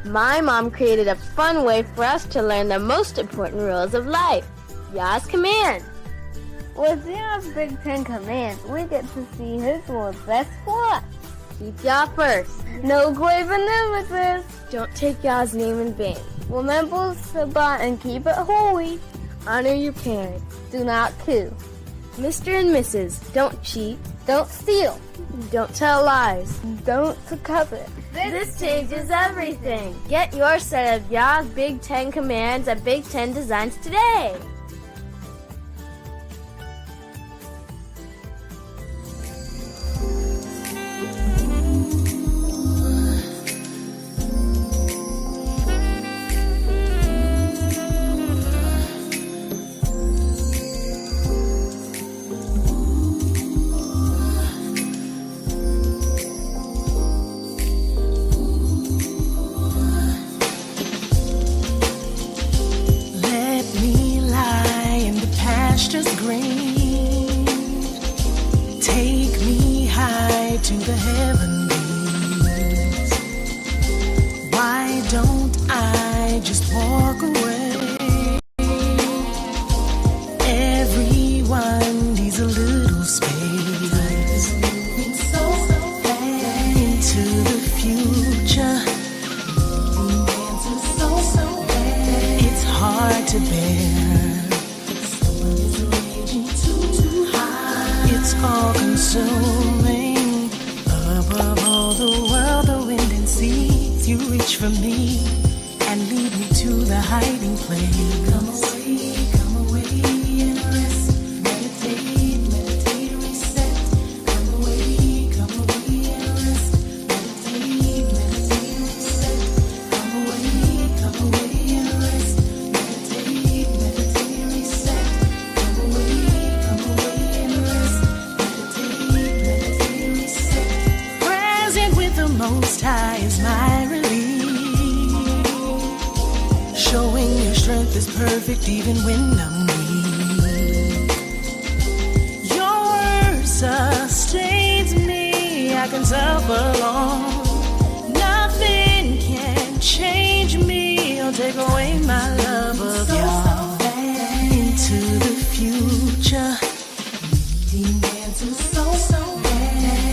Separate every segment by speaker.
Speaker 1: My mom created a fun way for us to learn the most important rules of life. Yah's command.
Speaker 2: With Yah's Big Ten Commands, we get to see His will best for us.
Speaker 1: Keep Yah first.
Speaker 2: No graven nemesis.
Speaker 1: Don't take Yah's name in vain.
Speaker 2: Remember Shabbat and keep it holy.
Speaker 1: Honor your parents.
Speaker 2: Do not kill.
Speaker 1: Mr. and Mrs., don't cheat.
Speaker 2: Don't steal.
Speaker 1: Don't tell lies.
Speaker 2: Don't covet.
Speaker 1: This changes everything. Get your set of Yah's Big Ten Commands at Big Ten Designs today.
Speaker 3: Pastures green, take me high to the heavenlies. Why don't I just walk away? Everyone needs a little space into the future. It's hard to bear. It's all consuming. Above all the world, the wind and seas, you reach for me and lead me to the hiding place. Come away and rest. Meditate, reset. Come away and rest. Meditate, reset. Come away and rest. Meditate, reset. Come away and rest. Present with the Most High is my relief. Showing your strength is perfect even when I'm weak. Your word sustains me. I can suffer long. Nothing can change me or take away my love of y'all. Into the future.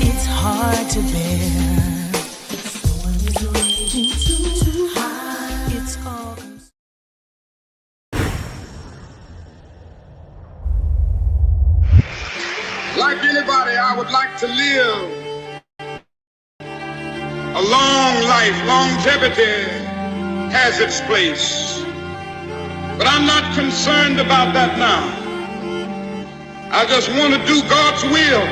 Speaker 3: It's hard to bear. It's all
Speaker 4: like anybody, I would like to live a long life. Longevity has its place. But I'm not concerned about that now. I just want to do God's will.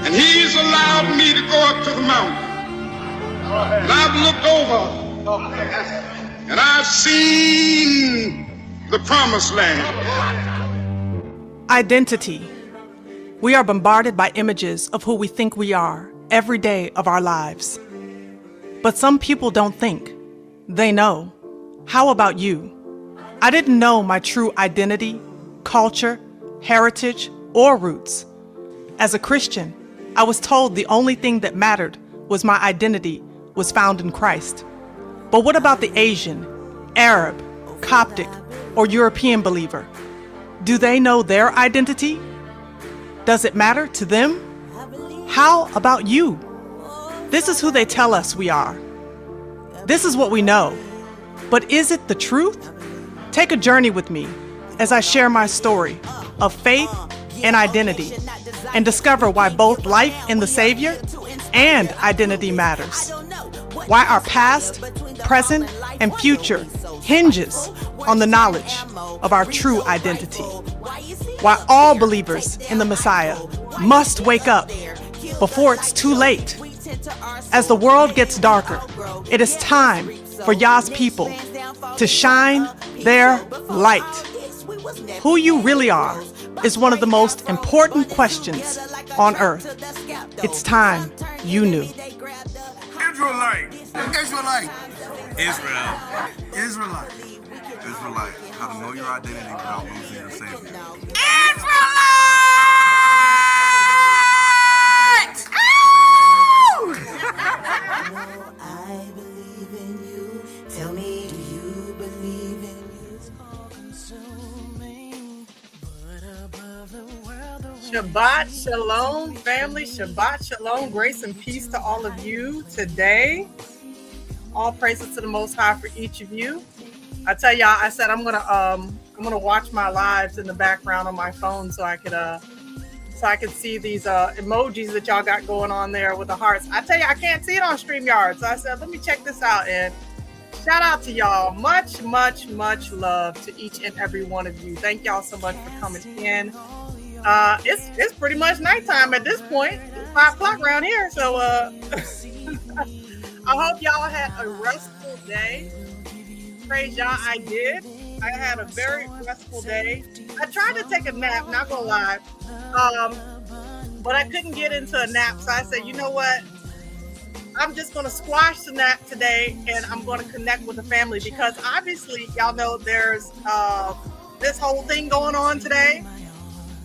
Speaker 4: And He's allowed me to go up to the mountain. And I've looked over and I've seen the promised land.
Speaker 5: Identity. We are bombarded by images of who we think we are every day of our lives. But some people don't think. They know. How about you? I didn't know my true identity, culture, heritage, or roots. As a Christian, I was told the only thing that mattered was my identity was found in Christ. But what about the Asian, Arab, Coptic, or European believer? Do they know their identity? Does it matter to them? How about you? This is who they tell us we are. This is what we know. But is it the truth? Take a journey with me as I share my story of faith and identity and discover why both life in the Savior and identity matters. Why our past, present, and future hinges on the knowledge of our true identity. Why all believers in the Messiah must wake up before it's too late. As the world gets darker, it is time for Yah's people to shine their light. Who you really are is one of the most important questions on earth. It's time you knew.
Speaker 6: Israelite. Israelite.
Speaker 7: Israel.
Speaker 6: Israelite.
Speaker 7: Israelite. How to know your identity without losing your Savior.
Speaker 3: I
Speaker 5: Shabbat Shalom, family. Shabbat Shalom. Grace and peace to all of you today. All praises to the Most High for each of you. I tell y'all, I said I'm gonna watch my lives in the background on my phone so I could see these emojis that y'all got going on there with the hearts. I tell you, I can't see it on StreamYard, so I said let me check this out. And shout out to y'all. Much, much, much love to each and every one of you. Thank y'all so much for coming in. It's pretty much nighttime at this point. It's 5 o'clock around here, so I hope y'all had a restful day. Praise y'all, I did. I had a very restful day. I tried to take a nap, not gonna lie, but I couldn't get into a nap. So I said, you know what? I'm just gonna squash the nap today, and I'm gonna connect with the family because obviously, y'all know there's this whole thing going on today,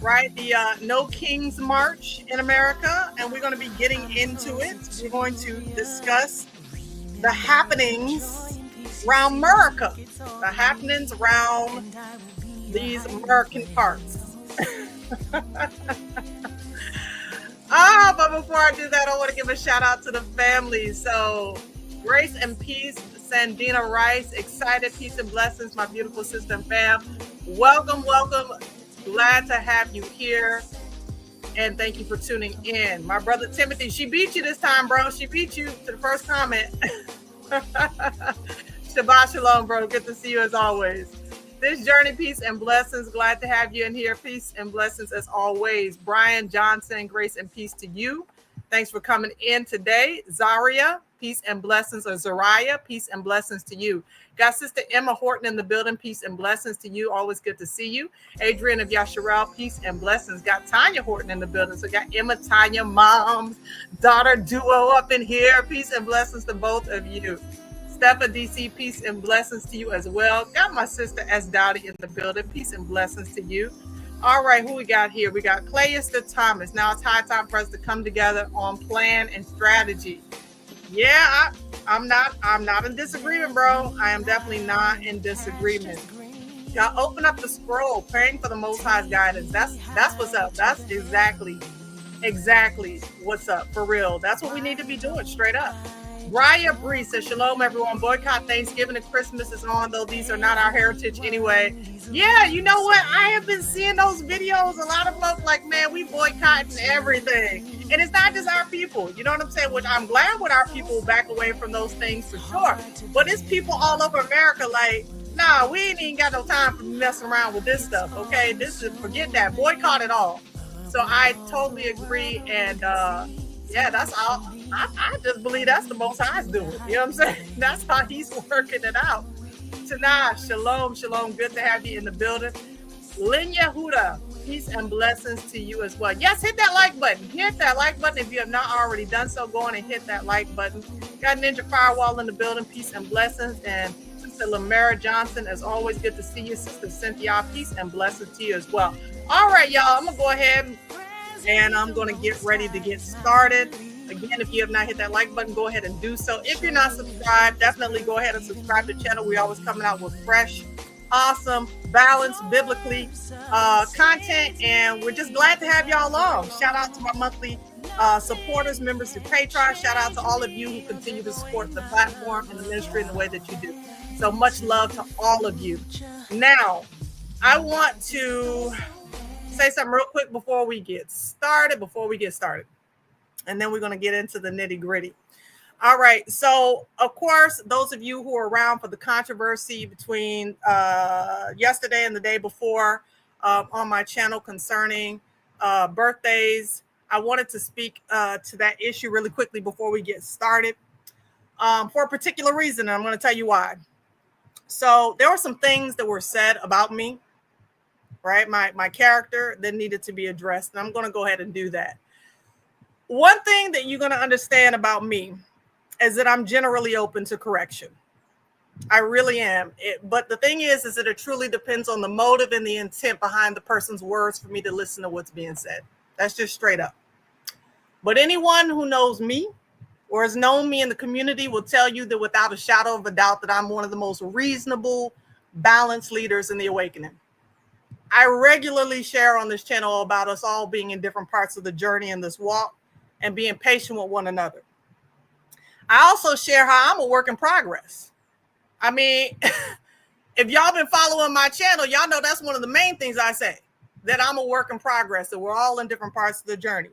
Speaker 5: right? The No Kings March in America, and we're gonna be getting into it. We're going to discuss the happenings around America, the happenings around these American parts. But before I do that, I want to give a shout out to the family. So, grace and peace, Sandina Rice, excited, peace and blessings, my beautiful sister and fam. Welcome, welcome. Glad to have you here. And thank you for tuning in. My brother Timothy, she beat you this time, bro. She beat you to the first comment. Shabbat Shalom, bro. Good to see you as always. This journey, peace and blessings. Glad to have you in here. Peace and blessings as always. Brian Johnson, grace and peace to you. Thanks for coming in today. Zaria, peace and blessings. Or Zariah, peace and blessings to you. Got Sister Emma Horton in the building. Peace and blessings to you. Always good to see you. Adrian of Yasharel, peace and blessings. Got Tanya Horton in the building. So got Emma, Tanya, mom, daughter duo up in here. Peace and blessings to both of you. Stepha DC, peace and blessings to you as well. Got my sister S. Dowdy in the building. Peace and blessings to you. All right, who we got here? We got Clayester Thomas. Now it's high time for us to come together on plan and strategy. Yeah, I'm not in disagreement, bro. I am definitely not in disagreement. Y'all open up the scroll, praying for the Most High's guidance. That's what's up. That's exactly what's up, for real. That's what we need to be doing, straight up. Raya Bree says, shalom, everyone. Boycott Thanksgiving and Christmas is on, though these are not our heritage anyway. Yeah, you know what? I have been seeing those videos. A lot of folks like, man, we boycotting everything. And it's not just our people. You know what I'm saying? Which I'm glad when our people back away from those things for sure. But it's people all over America like, nah, we ain't even got no time for messing around with this stuff, okay? Forget that. Boycott it all. So I totally agree. And yeah, that's all. I just believe that's the Most High's doing. You know what I'm saying? That's how he's working it out. Tanah, shalom, shalom. Good to have you in the building. Linya Huda, peace and blessings to you as well. Yes, hit that like button. Hit that like button if you have not already done so. Go on and hit that like button. Got Ninja Firewall in the building. Peace and blessings. And Sister Lamara Johnson, as always, good to see you. Sister Cynthia, peace and blessings to you as well. All right, y'all. I'm going to go ahead and I'm going to get ready to get started. Again, if you have not hit that like button, go ahead and do so. If you're not subscribed, definitely go ahead and subscribe to the channel. We're always coming out with fresh, awesome, balanced, biblically content, and we're just glad to have y'all along. Shout out to my monthly supporters, members of Patreon. Shout out to all of you who continue to support the platform and the ministry in the way that you do. So much love to all of you. Now, I want to say something real quick before we get started. And then we're going to get into the nitty gritty. All right. So, of course, those of you who are around for the controversy between yesterday and the day before on my channel concerning birthdays, I wanted to speak to that issue really quickly before we get started for a particular reason. And I'm going to tell you why. So there were some things that were said about me, right? My character that needed to be addressed. And I'm going to go ahead and do that. One thing that you're going to understand about me is that I'm generally open to correction. I really am. But the thing is that it truly depends on the motive and the intent behind the person's words for me to listen to what's being said. That's just straight up. But anyone who knows me or has known me in the community will tell you that without a shadow of a doubt that I'm one of the most reasonable, balanced leaders in the awakening. I regularly share on this channel about us all being in different parts of the journey in this walk and being patient with one another. I also share how I'm a work in progress. I mean, if y'all been following my channel, y'all know that's one of the main things I say, that I'm a work in progress, that we're all in different parts of the journey.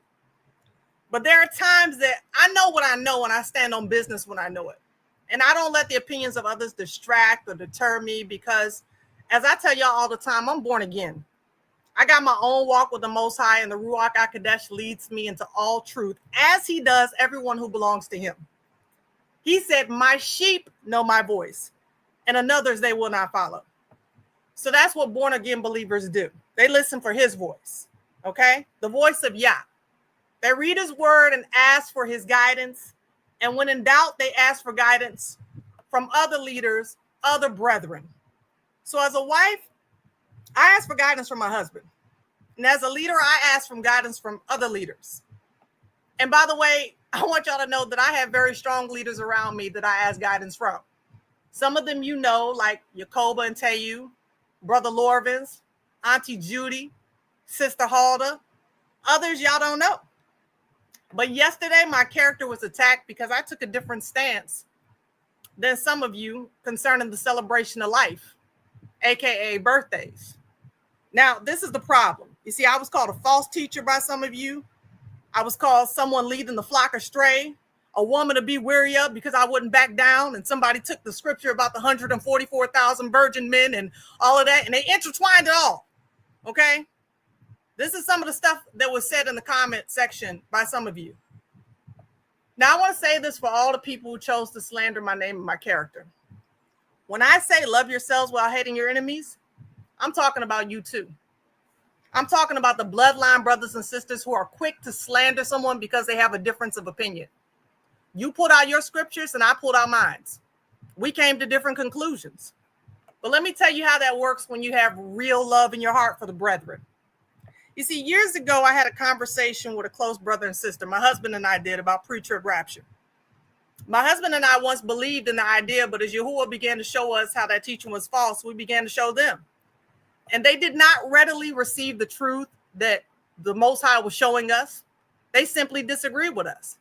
Speaker 5: But there are times that I know what I know and I stand on business when I know it. And I don't let the opinions of others distract or deter me because, as I tell y'all all the time, I'm born again. I got my own walk with the Most High, and the Ruach HaKodesh leads me into all truth, as he does everyone who belongs to him. He said, my sheep know my voice, and another's they will not follow. So that's what born again believers do. They listen for his voice, okay? The voice of Yah. They read his word and ask for his guidance. And when in doubt, they ask for guidance from other leaders, other brethren. So as a wife, I ask for guidance from my husband. And as a leader, I ask for guidance from other leaders. And by the way, I want y'all to know that I have very strong leaders around me that I ask guidance from. Some of them you know, like Yakoba and Tayu, Brother Lorvins, Auntie Judy, Sister Halda. Others y'all don't know. But yesterday, my character was attacked because I took a different stance than some of you concerning the celebration of life, aka birthdays. Now, this is the problem. You see, I was called a false teacher by some of you. I was called someone leading the flock astray, a woman to be weary of because I wouldn't back down. And somebody took the scripture about the 144,000 virgin men and all of that, and they intertwined it all. Okay? This is some of the stuff that was said in the comment section by some of you. Now, I want to say this for all the people who chose to slander my name and my character. When I say love yourselves while hating your enemies, I'm talking about you too. I'm talking about the bloodline brothers and sisters who are quick to slander someone because they have a difference of opinion. You pulled out your scriptures and I pulled out mine. We came to different conclusions. But let me tell you how that works when you have real love in your heart for the brethren. You see, years ago, I had a conversation with a close brother and sister, my husband and I did, about pre-trib rapture. My husband and I once believed in the idea, but as Yahuwah began to show us how that teaching was false, we began to show them. And they did not readily receive the truth that the Most High was showing us. They simply disagreed with us.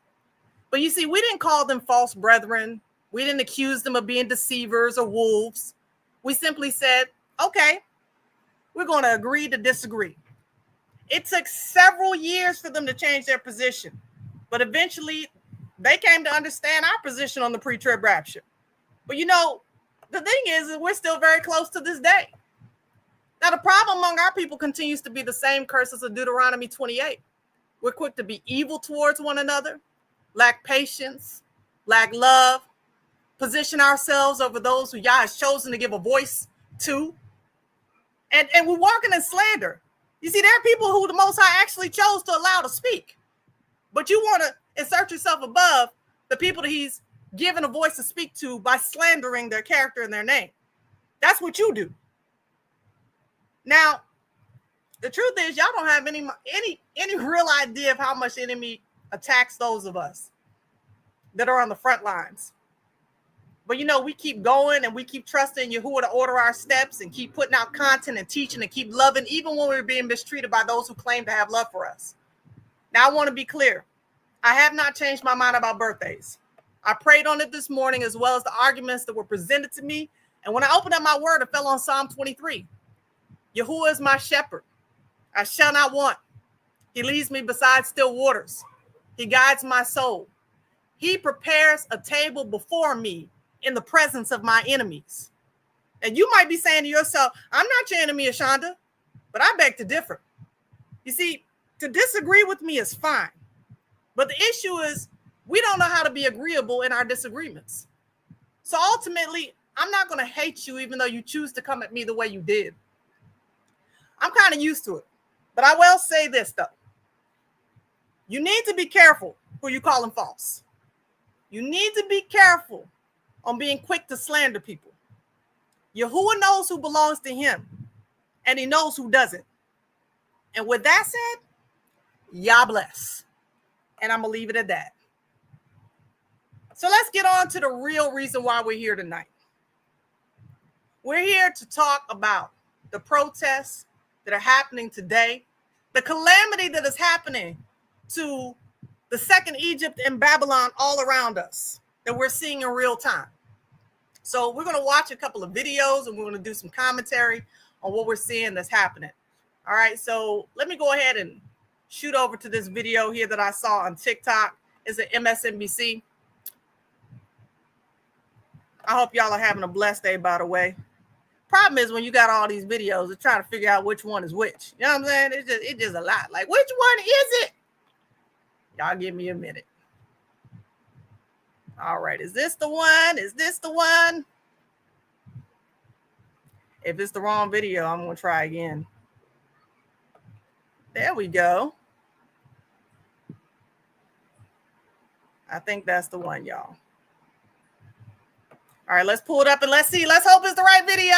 Speaker 5: But you see, we didn't call them false brethren. We didn't accuse them of being deceivers or wolves. We simply said, okay, we're going to agree to disagree. It took several years for them to change their position, but eventually they came to understand our position on the pre-trib rapture. But you know, the thing is we're still very close to this day. Now, the problem among our people continues to be the same curses of Deuteronomy 28. We're quick to be evil towards one another, lack patience, lack love, position ourselves over those who Yah has chosen to give a voice to, and we're walking in slander. You see, there are people who the Most High actually chose to allow to speak. But you want to insert yourself above the people that he's given a voice to speak to by slandering their character and their name. That's what you do. Now, the truth is, y'all don't have any real idea of how much the enemy attacks those of us that are on the front lines. But, you know, we keep going and we keep trusting Yahuwah to order our steps and keep putting out content and teaching and keep loving, even when we're being mistreated by those who claim to have love for us. Now, I want to be clear. I have not changed my mind about birthdays. I prayed on it this morning, as well as the arguments that were presented to me. And when I opened up my word, it fell on Psalm 23. Yahuwah is my shepherd. I shall not want. He leads me beside still waters. He guides my soul. He prepares a table before me in the presence of my enemies. And you might be saying to yourself, I'm not your enemy, Ashonda, but I beg to differ. You see, to disagree with me is fine. But the issue is we don't know how to be agreeable in our disagreements. So ultimately, I'm not going to hate you even though you choose to come at me the way you did. I'm kind of used to it. But I will say this, though. You need to be careful who you call them false. You need to be careful on being quick to slander people. Yahuwah knows who belongs to him, and he knows who doesn't. And with that said, Yah bless. And I'm going to leave it at that. So let's get on to the real reason why we're here tonight. We're here to talk about the protests that are happening today, the calamity that is happening to the second Egypt and Babylon all around us that we're seeing in real time. So we're going to watch a couple of videos and we're going to do some commentary on what we're seeing that's happening. All right, so let me go ahead and shoot over to this video here that I saw on TikTok. It's at MSNBC. I hope y'all are having a blessed day, by the way. Problem is when you got all these videos, they're trying to figure out which one is which. You know what I'm saying? It's just a lot. Like, which one is it? Y'all give me a minute. All right, is this the one? Is this the one? If it's the wrong video, I'm going to try again. There we go. I think that's the one, y'all. All right, let's pull it up and let's see. Let's hope it's the right video.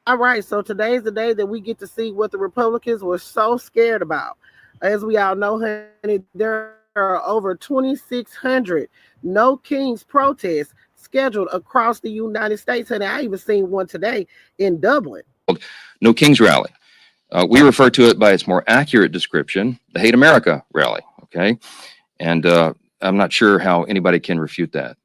Speaker 8: All right, so today's the day that we get to see what the Republicans were so scared about. As we all know, honey, there are over 2,600 No Kings protests scheduled across the United States. And I even seen one today in Dublin.
Speaker 9: No Kings Rally. We refer to it by its more accurate description, the Hate America Rally, okay? And I'm not sure how anybody can refute that.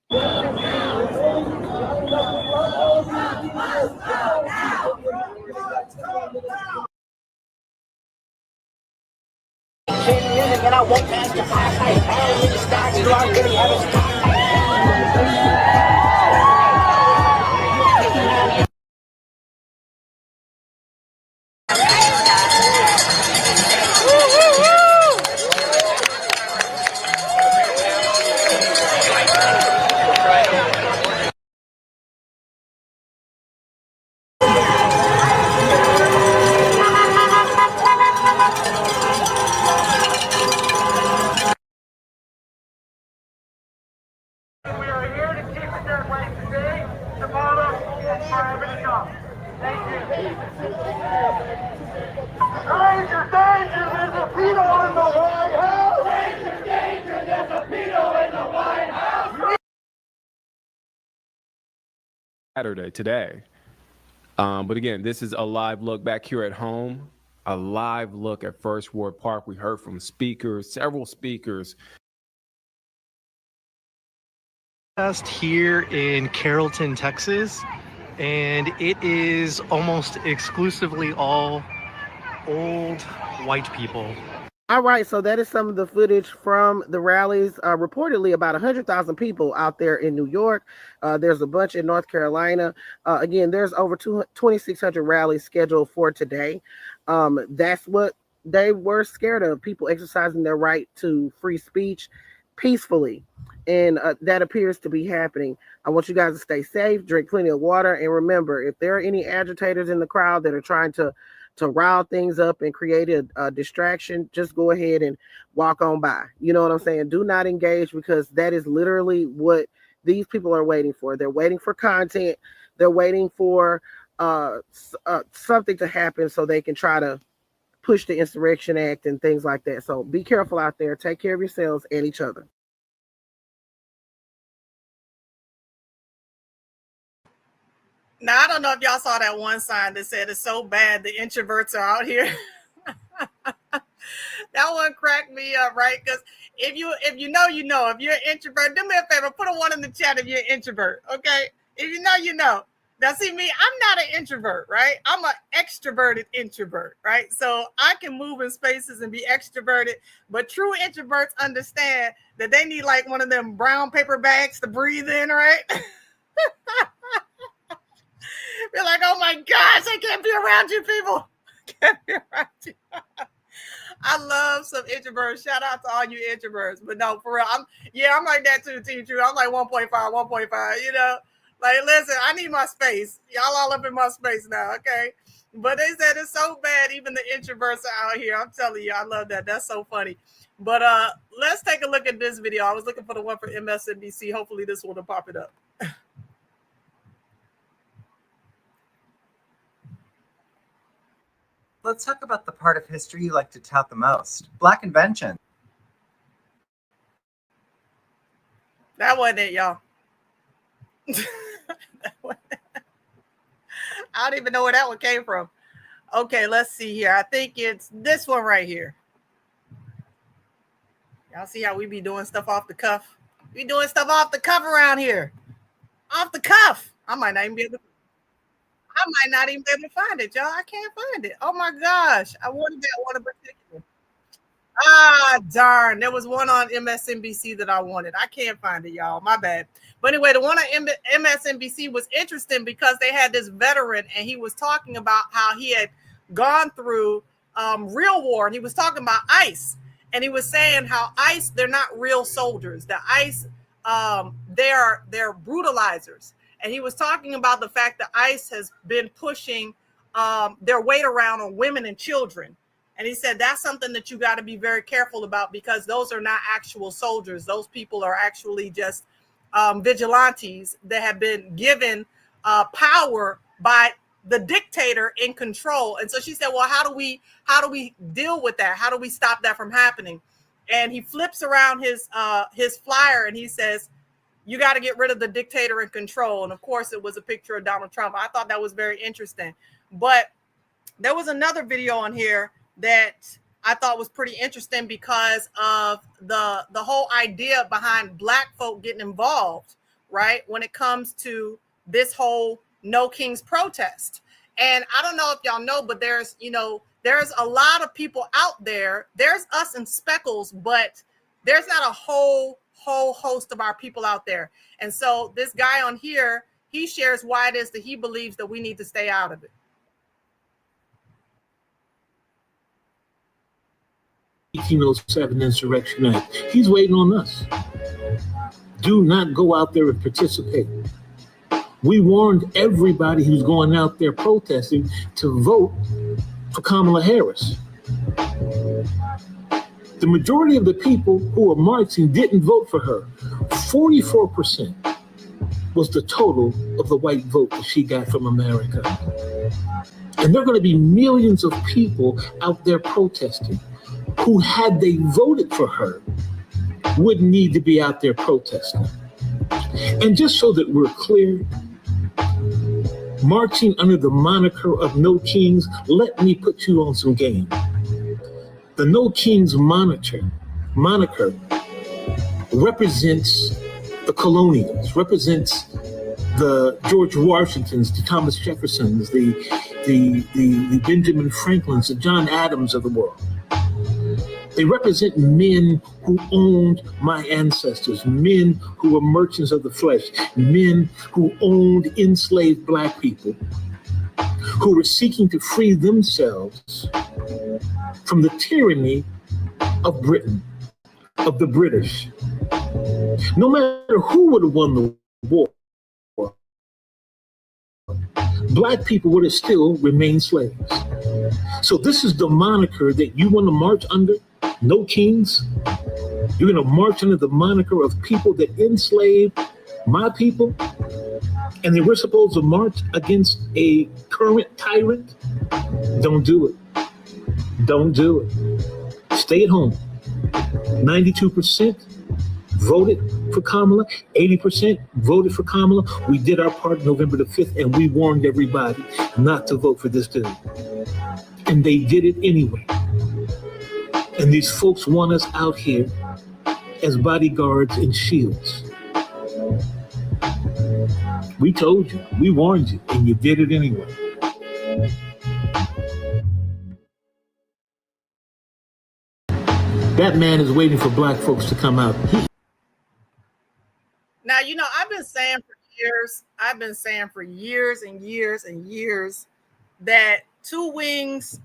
Speaker 10: Saturday today. But again, this is a live look back here at home, a live look at First Ward Park. We heard from speakers, several speakers.
Speaker 11: Here in Carrollton, Texas, and it is almost exclusively all old white people.
Speaker 8: All right, so that is some of the footage from the rallies. Reportedly, about 100,000 people out there in New York. There's a bunch in North Carolina. Again, there's over 2,600 rallies scheduled for today. That's what they were scared of, people exercising their right to free speech peacefully. And that appears to be happening. I want you guys to stay safe, drink plenty of water, and remember, if there are any agitators in the crowd that are trying to rile things up and create a distraction, just go ahead and walk on by. You know what I'm saying? Do not engage, because that is literally what these people are waiting for. They're waiting for content. They're waiting for something to happen so they can try to push the Insurrection Act and things like that. So be careful out there. Take care of yourselves and each other.
Speaker 5: Now, I don't know if y'all saw that one sign that said it's so bad the introverts are out here. That one cracked me up, right? Because if you know, you know. If you're an introvert, do me a favor, put a 1 in the chat if you're an introvert, okay? If you know, you know. Now, see me, I'm not an introvert, right? I'm an extroverted introvert, right? So I can move in spaces and be extroverted, but true introverts understand that they need like one of them brown paper bags to breathe in, right? Be like, oh my gosh, I can't be around you people. Can't be around you. I love some introverts. Shout out to all you introverts. But no, for real, I'm like that too, Team True. I'm like 1.5, you know. Like, listen, I need my space. Y'all all up in my space now, okay? But they said it's so bad, even the introverts are out here. I'm telling you, I love that. That's so funny. But let's take a look at this video. I was looking for the one for MSNBC. Hopefully this one will pop it up.
Speaker 12: Let's talk about the part of history you like to tout the most, Black invention.
Speaker 5: That wasn't it, y'all. I don't even know where that one came from. Okay, let's see here. I think it's this one right here. Y'all see how we be doing stuff off the cuff? We doing stuff off the cuff around here. Off the cuff. I might not even be able to find it, y'all. I can't find it. Oh my gosh. I wanted that one in particular. Ah, darn. There was one on MSNBC that I wanted. I can't find it, y'all. My bad. But anyway, the one on MSNBC was interesting because they had this veteran and he was talking about how he had gone through real war. And he was talking about ICE. And he was saying how ICE, they're not real soldiers. The ICE, they're brutalizers. And he was talking about the fact that ICE has been pushing their weight around on women and children. And he said that's something that you got to be very careful about because those are not actual soldiers. Those people are actually just vigilantes that have been given power by the dictator in control. And so she said, well, how do we deal with that? How do we stop that from happening? And he flips around his flyer and he says, you got to get rid of the dictator in control. And of course, it was a picture of Donald Trump. I thought that was very interesting. But there was another video on here that I thought was pretty interesting because of the whole idea behind Black folk getting involved, right? When it comes to this whole No Kings protest. And I don't know if y'all know, but there's a lot of people out there. There's us and Speckles, but there's not a whole host of our people out there. And so this guy on here, he shares why it is that he believes that we need to stay out of it.
Speaker 13: 1807 Insurrection Act. He's waiting on us. Do not go out there and participate. We warned everybody who's going out there protesting to vote for Kamala Harris. The majority of the people who are marching didn't vote for her. 44% was the total of the white vote that she got from America. And there are going to be millions of people out there protesting who, had they voted for her, wouldn't need to be out there protesting. And just so that we're clear, marching under the moniker of No Kings, let me put you on some game. The No Kings moniker represents the colonials, represents the George Washingtons, the Thomas Jeffersons, the Benjamin Franklins, the John Adams of the world. They represent men who owned my ancestors, men who were merchants of the flesh, men who owned enslaved Black people, who were seeking to free themselves from the tyranny of Britain, of the British. No matter who would have won the war, Black people would have still remained slaves. So this is the moniker that you want to march under. No Kings. You're going to march under the moniker of people that enslaved my people, and they were supposed to march against a current tyrant. Don't do it. Don't do it. Stay at home. 92% voted for Kamala. 80% voted for Kamala. We did our part November the 5th, and we warned everybody not to vote for this dude. And they did it anyway. And these folks want us out here as bodyguards and shields. We told you, we warned you, and you did it anyway. That man is waiting for Black folks to come out.
Speaker 5: Now, I've been saying for years and years and years that two wings,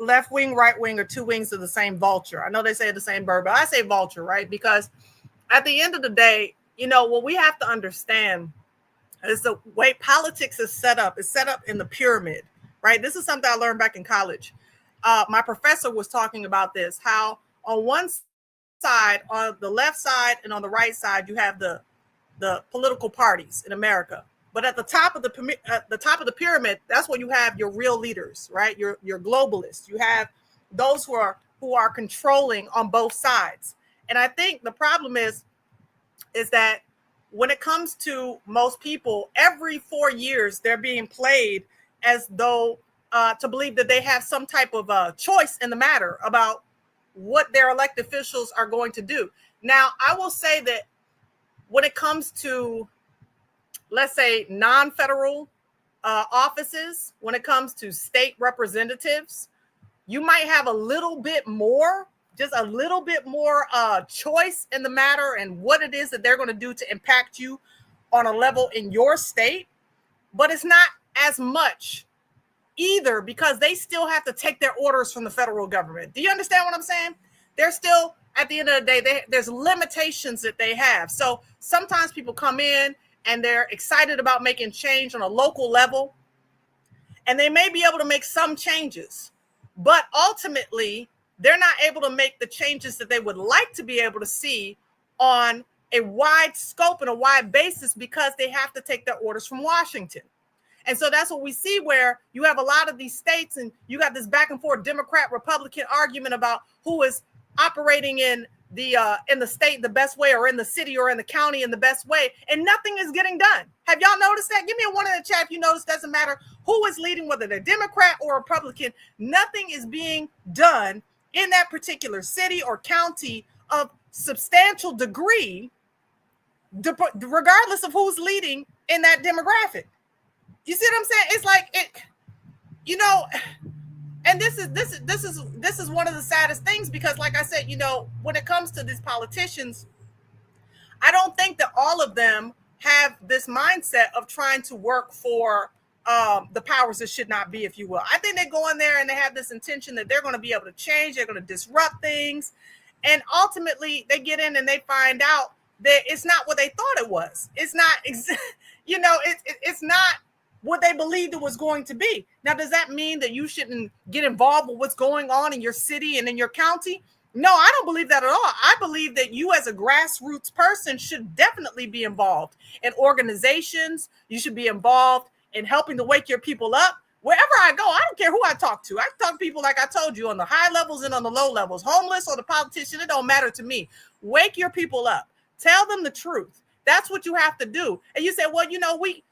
Speaker 5: left wing, right wing, or two wings of the same vulture. I know they say the same bird, but I say vulture, right? Because at the end of the day, what we have to understand is the way politics is set up. It's set up in the pyramid, right? This is something I learned back in college. My professor was talking about this, how on one side, on the left side and on the right side, you have the political parties in America. But at the top of the pyramid, that's where you have your real leaders, right? Your globalists. You have those who are controlling on both sides. And I think the problem is is that when it comes to most people, every 4 years they're being played as though to believe that they have some type of choice in the matter about what their elected officials are going to do. Now, I will say that when it comes to, let's say, non-federal offices, when it comes to state representatives, you might have a little bit more, just a little bit more choice in the matter and what it is that they're going to do to impact you on a level in your state. But it's not as much either, because they still have to take their orders from the federal government. Do you understand what I'm saying? They're still, at the end of the day, there's limitations that they have. So sometimes people come in and they're excited about making change on a local level, and they may be able to make some changes, but ultimately they're not able to make the changes that they would like to be able to see on a wide scope and a wide basis, because they have to take their orders from Washington. And so that's what we see, where you have a lot of these states and you got this back and forth Democrat Republican argument about who is operating in the state the best way, or in the city or in the county in the best way, and nothing is getting done. Have y'all noticed that? Give me a one in the chat if you notice. Doesn't matter who is leading, whether they're Democrat or Republican, nothing is being done in that particular city or county of substantial degree, regardless of who's leading in that demographic. You see what I'm saying? It's like it, you know, and this is one of the saddest things, because like I said, you know, when it comes to these politicians, I don't think that all of them have this mindset of trying to work for the powers that should not be, if you will. I think they go in there and they have this intention that they're going to be able to change, they're going to disrupt things, and ultimately they get in and they find out that it's not what they thought it was. It's not, you know, it's not what they believed it was going to be. Now, does that mean that you shouldn't get involved with what's going on in your city and in your county? No, I don't believe that at all. I believe that you as a grassroots person should definitely be involved in organizations. You should be involved in helping to wake your people up. Wherever I go, I don't care who I talk to. I talk to people, like I told you, on the high levels and on the low levels, homeless or the politician, it don't matter to me. Wake your people up. Tell them the truth. That's what you have to do. And you say, well, you know, we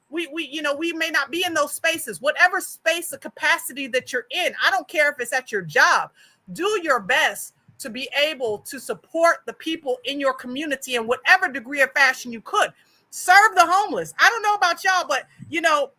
Speaker 5: may not be in those spaces. Whatever space or capacity that you're in, I don't care if it's at your job. Do your best to be able to support the people in your community in whatever degree or fashion you could. Serve the homeless. I don't know about y'all, but, you know,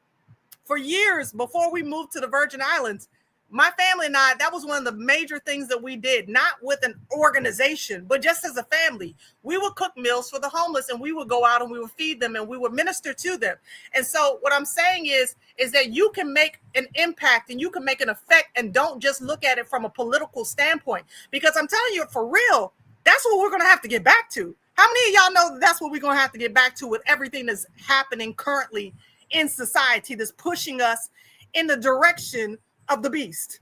Speaker 5: for years before we moved to the Virgin Islands, my family and I, that was one of the major things that we did, not with an organization, but just as a family. We would cook meals for the homeless, and we would go out and we would feed them and we would minister to them. And so what I'm saying is that you can make an impact and you can make an effect, and don't just look at it from a political standpoint, because I'm telling you, for real, that's what we're going to have to get back to. How many of y'all know that that's what we're going to have to get back to with everything that's happening currently in society that's pushing us in the direction of the beast?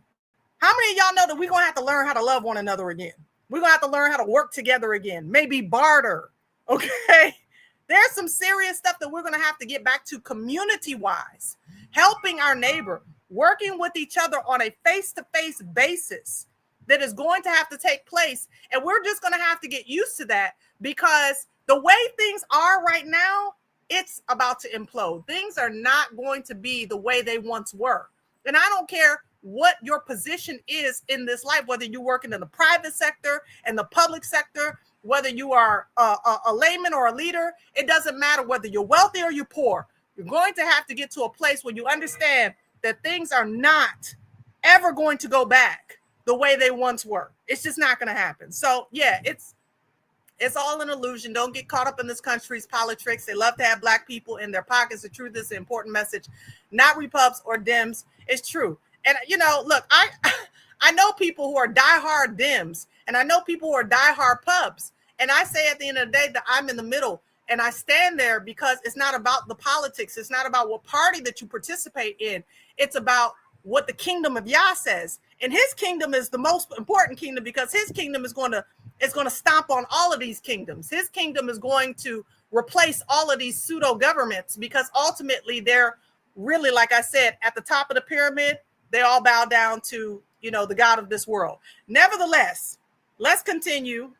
Speaker 5: How many of y'all know that we're going to have to learn how to love one another again? We're going to have to learn how to work together again, maybe barter, okay? There's some serious stuff that we're going to have to get back to community-wise, helping our neighbor, working with each other on a face-to-face basis that is going to have to take place. And we're just going to have to get used to that, because the way things are right now, it's about to implode. Things are not going to be the way they once were. And I don't care what your position is in this life, whether you're working in the private sector and the public sector, whether you are a layman or a leader, it doesn't matter whether you're wealthy or you're poor. You're going to have to get to a place where you understand that things are not ever going to go back the way they once were. It's just not going to happen. So yeah, it's all an illusion. Don't get caught up in this country's politics. They love to have black people in their pockets. The truth is an important message, not Repubs or Dems. It's true. And, you know, look, I know people who are diehard Dems, and I know people who are diehard Pubs. And I say at the end of the day that I'm in the middle, and I stand there because it's not about the politics. It's not about what party that you participate in. It's about what the kingdom of Yah says. And his kingdom is the most important kingdom, because his kingdom is going to stomp on all of these kingdoms. His kingdom is going to replace all of these pseudo governments, because ultimately they're really, like I said, at the top of the pyramid. They all bow down to, you know, the God of this world. Nevertheless, let's continue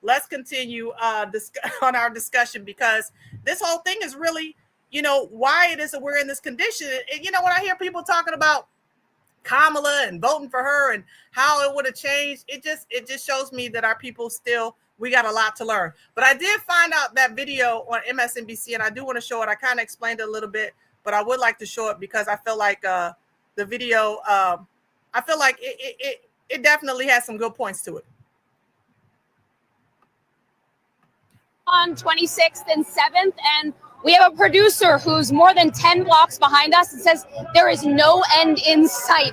Speaker 5: on our discussion, because this whole thing is really, why it is that we're in this condition. And, when I hear people talking about Kamala and voting for her and how it would have changed, it just shows me that our people we got a lot to learn. But I did find out that video on MSNBC, and I do want to show it. I kind of explained it a little bit, but I would like to show it because I feel like the video, I feel like it definitely has some good points to it.
Speaker 14: On 26th and 7th, and we have a producer who's more than 10 blocks behind us and says there is no end in sight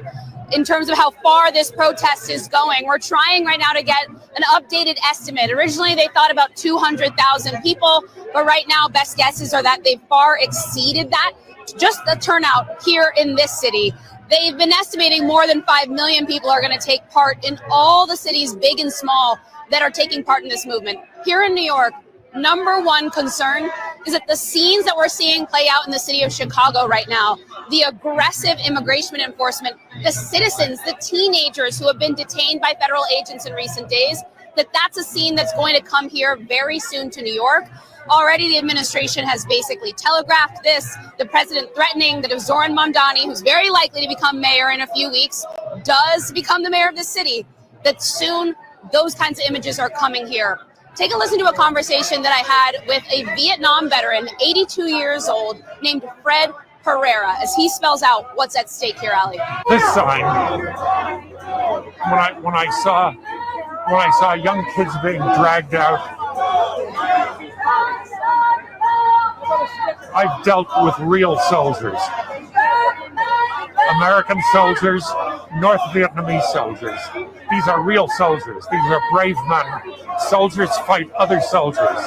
Speaker 14: in terms of how far this protest is going. We're trying right now to get an updated estimate. Originally, they thought about 200,000 people, but right now, best guesses are that they've far exceeded that. Just the turnout here in this city. They've been estimating more than 5 million people are going to take part in all the cities, big and small, that are taking part in this movement. Here in New York, number one concern is that the scenes that we're seeing play out in the city of Chicago right now, the aggressive immigration enforcement, the citizens, the teenagers who have been detained by federal agents in recent days, that's a scene that's going to come here very soon to New York. Already the administration has basically telegraphed this, the president threatening that if Zoran Mamdani, who's very likely to become mayor in a few weeks, does become the mayor of the city, that soon those kinds of images are coming here. Take a listen to a conversation that I had with a Vietnam veteran, 82 years old, named Fred Herrera, as he spells out what's at stake here, Ali.
Speaker 15: This sign, when I saw young kids being dragged out, I've dealt with real soldiers. American soldiers, North Vietnamese soldiers. These are real soldiers. These are brave men. Soldiers fight other soldiers.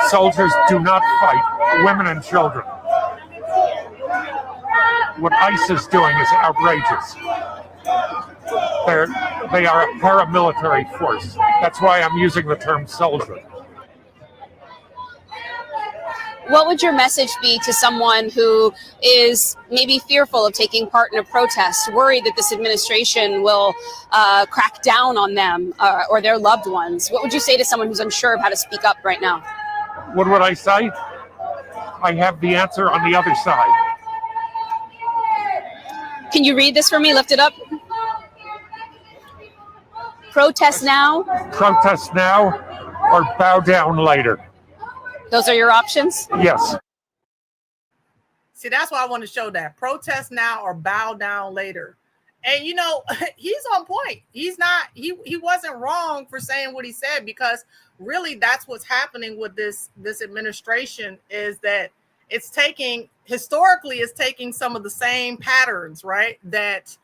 Speaker 15: Soldiers do not fight women and children. What ICE is doing is outrageous. They are a paramilitary force. That's why I'm using the term soldier.
Speaker 14: What would your message be to someone who is maybe fearful of taking part in a protest, worried that this administration will crack down on them or their loved ones? What would you say to someone who's unsure of how to speak up right now?
Speaker 15: What would I say? I have the answer on the other side.
Speaker 14: Can you read this for me? Lift it up. Protest now.
Speaker 15: Protest now or bow down later.
Speaker 14: Those are your options?
Speaker 15: Yes.
Speaker 5: See, that's why I want to show that. Protest now or bow down later. And, he's on point. He's not, he wasn't wrong for saying what he said, because really that's what's happening with this administration, is that historically it's taking some of the same patterns, right, that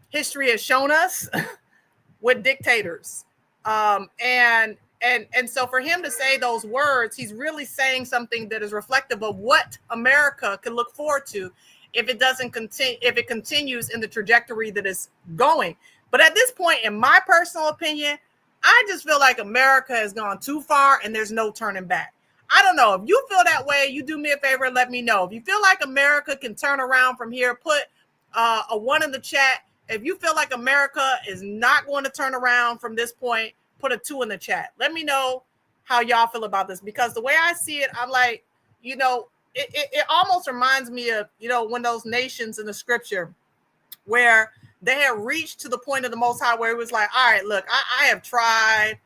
Speaker 5: history has shown us with dictators. And so for him to say those words, he's really saying something that is reflective of what America can look forward to if it continues in the trajectory that it's going. But at this point, in my personal opinion, I just feel like America has gone too far and there's no turning back. I don't know. If you feel that way, you do me a favor and let me know. If you feel like America can turn around from here, put a 1 in the chat. If you feel like America is not going to turn around from this point, put a 2 in the chat. Let me know how y'all feel about this, because the way I see it, I'm like, it almost reminds me of, when those nations in the scripture where they had reached to the point of the Most High, where it was like, all right, look, I have tried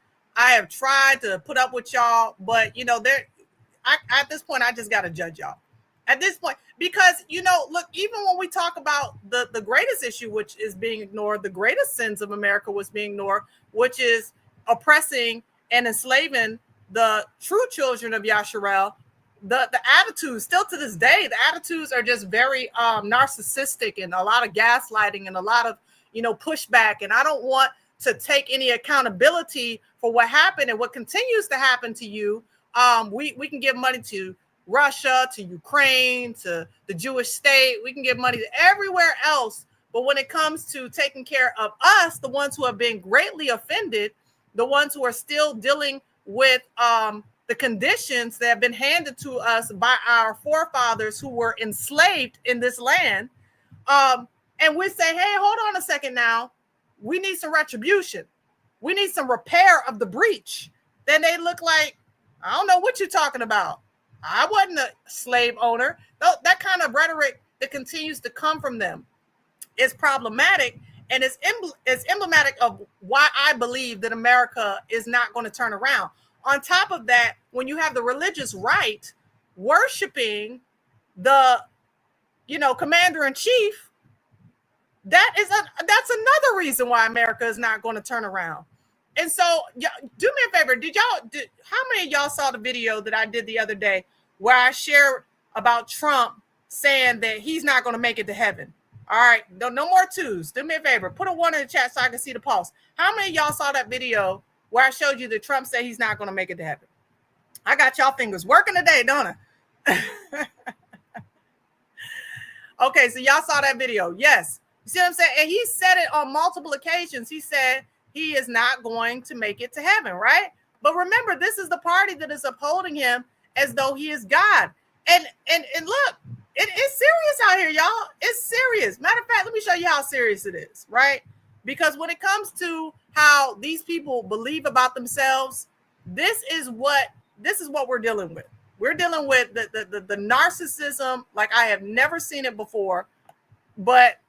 Speaker 5: to put up with y'all, but at this point, I just got to judge y'all at this point, because, look, even when we talk about the greatest issue, which is being ignored, the greatest sins of America was being ignored, which is oppressing and enslaving the true children of Yasharel. The attitudes, still to this day, the attitudes are just very narcissistic, and a lot of gaslighting and a lot of, pushback. And I don't want to take any accountability for what happened and what continues to happen to you. We can give money to Russia, to Ukraine, to the Jewish state. We can give money to everywhere else. But when it comes to taking care of us, the ones who have been greatly offended, the ones who are still dealing with the conditions that have been handed to us by our forefathers who were enslaved in this land. And we say, hey, hold on a second now. We need some retribution. we need some repair of the breach, then they look like, I don't know what you're talking about. I wasn't a slave owner. That kind of rhetoric that continues to come from them is problematic, and it's emblematic of why I believe that America is not going to turn around. On top of that, when you have the religious right worshiping the, commander in chief, that's another reason why America is not going to turn around. And so, do me a favor. How many of y'all saw the video that I did the other day where I shared about Trump saying that he's not going to make it to heaven? All right, no more twos. Do me a favor. Put a 1 in the chat so I can see the pulse. How many of y'all saw that video where I showed you that Trump said he's not going to make it to heaven? I got y'all fingers working today, don't I? Okay, so y'all saw that video. Yes. You see what I'm saying? And he said it on multiple occasions. He said he is not going to make it to heaven, right? But remember, this is the party that is upholding him as though he is God. And look, it's serious out here, y'all. It's serious. Matter of fact, let me show you how serious it is, right? Because when it comes to how these people believe about themselves, this is what we're dealing with. We're dealing with the narcissism like I have never seen it before. But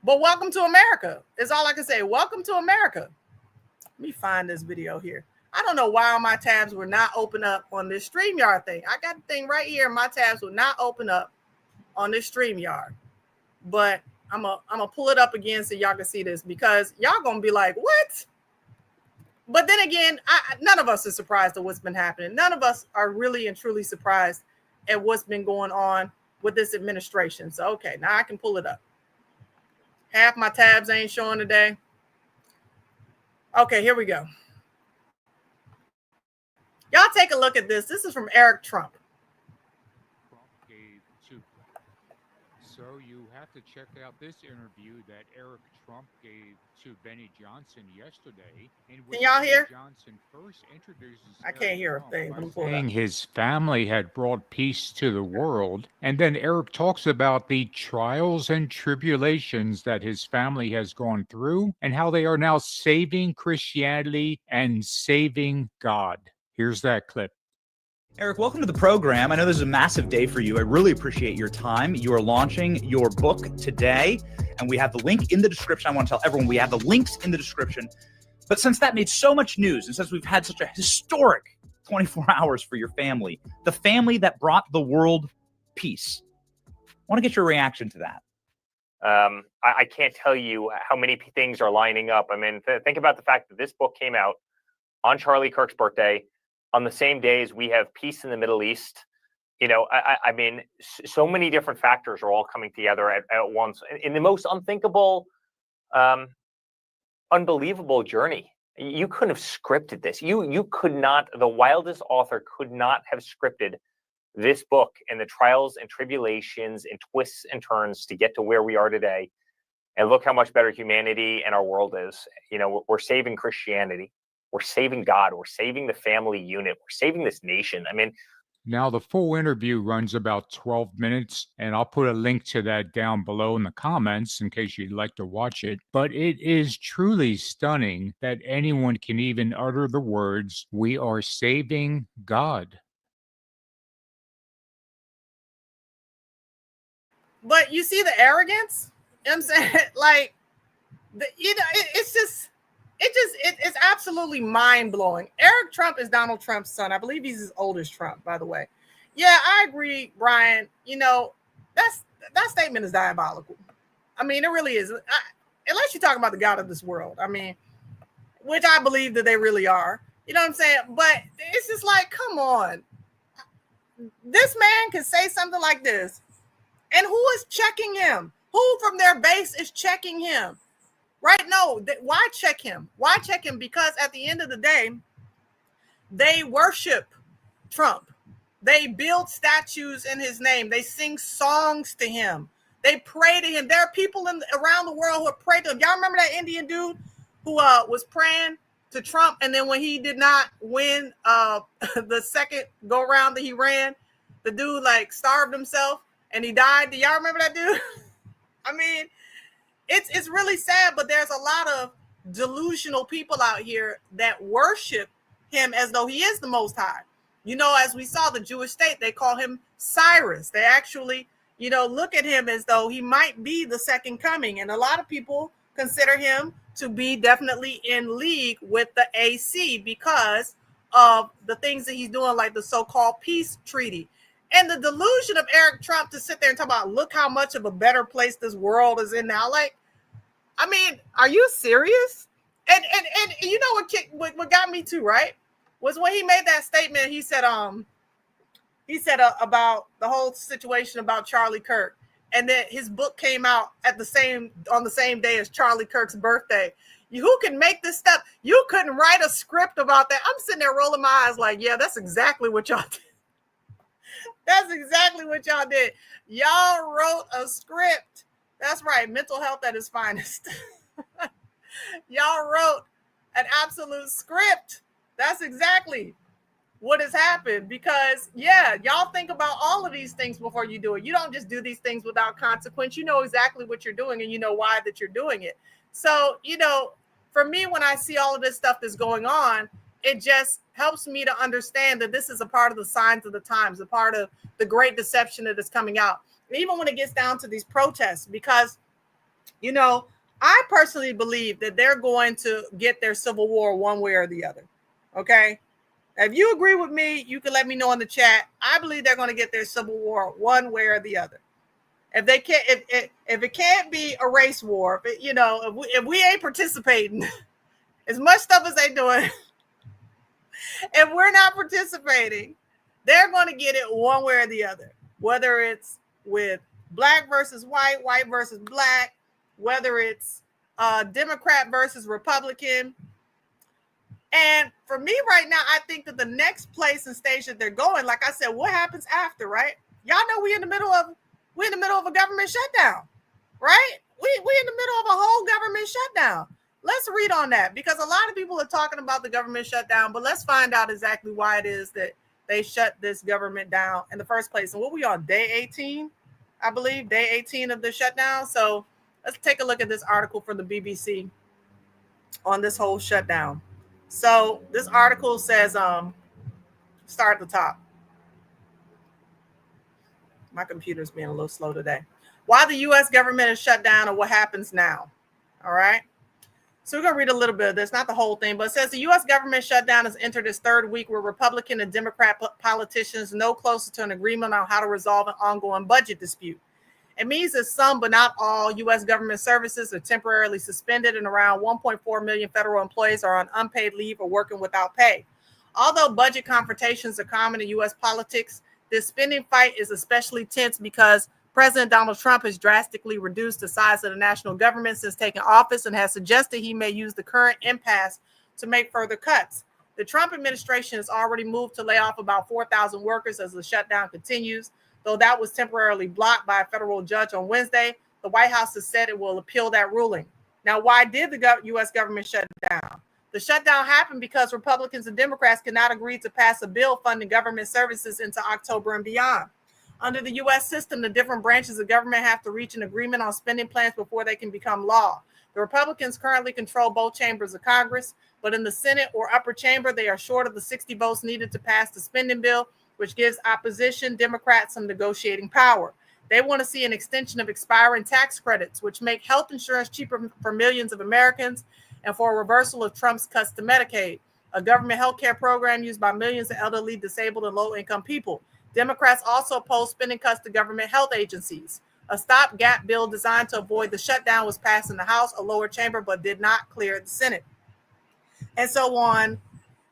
Speaker 5: but welcome to America is all I can say. Welcome to America. Let me find this video here. I don't know why my tabs were not open up on this StreamYard thing. I got the thing right here. My tabs will not open up on this StreamYard. But I'm gonna pull it up again so y'all can see this, because y'all gonna be like, what? But then again, none of us are surprised at what's been happening. None of us are really and truly surprised at what's been going on with this administration. So, okay, now I can pull it up. Half my tabs ain't showing today. Okay, here we go. Y'all take a look at this. This is from Eric Trump.
Speaker 16: So you have to check out this interview that Eric Trump gave to Benny Johnson yesterday.
Speaker 5: Can y'all hear?
Speaker 16: Johnson first introduces
Speaker 5: I can't hear a thing.
Speaker 16: saying his family had brought peace to the world. And then Eric talks about the trials and tribulations that his family has gone through and how they are now saving Christianity and saving God. Here's that clip.
Speaker 17: Eric, welcome to the program. I know this is a massive day for you. I really appreciate your time. You are launching your book today, and we have the link in the description. I want to tell everyone we have the links in the description. But since that made so much news, and since we've had such a historic 24 hours for your family, the family that brought the world peace, I want to get your reaction to that.
Speaker 18: I can't tell you how many things are lining up. I mean, think about the fact that this book came out on Charlie Kirk's birthday, on the same day as we have peace in the Middle East. I mean, so many different factors are all coming together at once in the most unthinkable, unbelievable journey. You couldn't have scripted this. You could not, the wildest author could not have scripted this book and the trials and tribulations and twists and turns to get to where we are today. And look how much better humanity and our world is. We're saving Christianity. We're saving God. We're saving the family unit. We're saving this nation. I mean,
Speaker 16: now the full interview runs about 12 minutes, and I'll put a link to that down below in the comments in case you'd like to watch it. But it is truly stunning that anyone can even utter the words, "We are saving God."
Speaker 5: But you see the arrogance? You know what I'm saying? Like, it's absolutely mind-blowing. Eric Trump is Donald Trump's son. I believe he's his oldest Trump, by the way. Yeah, I agree, Brian. That statement is diabolical. I mean, it really is. Unless you're talking about the God of this world. I mean, which I believe that they really are. You know what I'm saying? But it's just like, come on. This man can say something like this. And who is checking him? Who from their base is checking him? Right? No. Why check him? Why check him? Because at the end of the day, they worship Trump. They build statues in his name. They sing songs to him. They pray to him. There are people around the world who have prayed to him. Y'all remember that Indian dude who was praying to Trump, and then when he did not win the second go round that he ran, the dude like starved himself and he died. Do y'all remember that dude? I mean, it's really sad, but there's a lot of delusional people out here that worship him as though he is the Most High. You know, as we saw the Jewish state, they call him Cyrus. They actually, you know, look at him as though he might be the second coming. And a lot of people consider him to be definitely in league with the AC because of the things that he's doing, like the so-called peace treaty. And the delusion of Eric Trump to sit there and talk about, look how much of a better place this world is in now. Like, I mean, are you serious? And you know what got me too, right? Was when he made that statement. He said about the whole situation about Charlie Kirk, and that his book came out on the same day as Charlie Kirk's birthday. Who can make this stuff? You couldn't write a script about that. I'm sitting there rolling my eyes like, yeah, that's exactly what y'all did. That's exactly what y'all did. Y'all wrote a script. That's right. Mental health at its finest. Y'all wrote an absolute script. That's exactly what has happened, because y'all think about all of these things before you do it. You don't just do these things without consequence. You know exactly what you're doing, and you know why that you're doing it. So, you know, for me, when I see all of this stuff that's going on, it just helps me to understand that this is a part of the signs of the times, a part of the great deception that is coming out. And even when it gets down to these protests, because, you know, I personally believe that they're going to get their civil war one way or the other. Okay. If you agree with me, you can let me know in the chat. I believe they're going to get their civil war one way or the other. If they can't, if it can't be a race war, if we ain't participating, as much stuff as they doing, if we're not participating, they're going to get it one way or the other. Whether it's with black versus white, white versus black, whether it's Democrat versus Republican. And for me right now, I think that the next place and stage that they're going, like I said, what happens after, right? Y'all know we're in the middle of a government shutdown, right? We in the middle of a whole government shutdown. Let's read on that, because a lot of people are talking about the government shutdown, but let's find out exactly why it is that they shut this government down in the first place. And what we on, day 18, I believe, day 18 of the shutdown. So let's take a look at this article from the BBC on this whole shutdown. So this article says, start at the top. My computer's being a little slow today. Why the U.S. government is shut down and what happens now. All right. So we're going to read a little bit of this, not the whole thing, but it says the U.S. government shutdown has entered its third week where Republican and Democrat politicians no closer to an agreement on how to resolve an ongoing budget dispute. It means that some, but not all, U.S. government services are temporarily suspended, and around 1.4 million federal employees are on unpaid leave or working without pay. Although budget confrontations are common in U.S. politics, this spending fight is especially tense because President Donald Trump has drastically reduced the size of the national government since taking office and has suggested he may use the current impasse to make further cuts. The Trump administration has already moved to lay off about 4,000 workers as the shutdown continues. Though that was temporarily blocked by a federal judge on Wednesday, the White House has said it will appeal that ruling. Now, why did the U.S. government shut down? The shutdown happened because Republicans and Democrats cannot agree to pass a bill funding government services into October and beyond. Under the U.S. system, the different branches of government have to reach an agreement on spending plans before they can become law. The Republicans currently control both chambers of Congress, but in the Senate or upper chamber, they are short of the 60 votes needed to pass the spending bill, which gives opposition Democrats some negotiating power. They want to see an extension of expiring tax credits, which make health insurance cheaper for millions of Americans, and for a reversal of Trump's cuts to Medicaid, a government health care program used by millions of elderly, disabled, and low-income people. Democrats also oppose spending cuts to government health agencies. A stopgap bill designed to avoid the shutdown was passed in the House, a lower chamber, but did not clear the Senate. And so on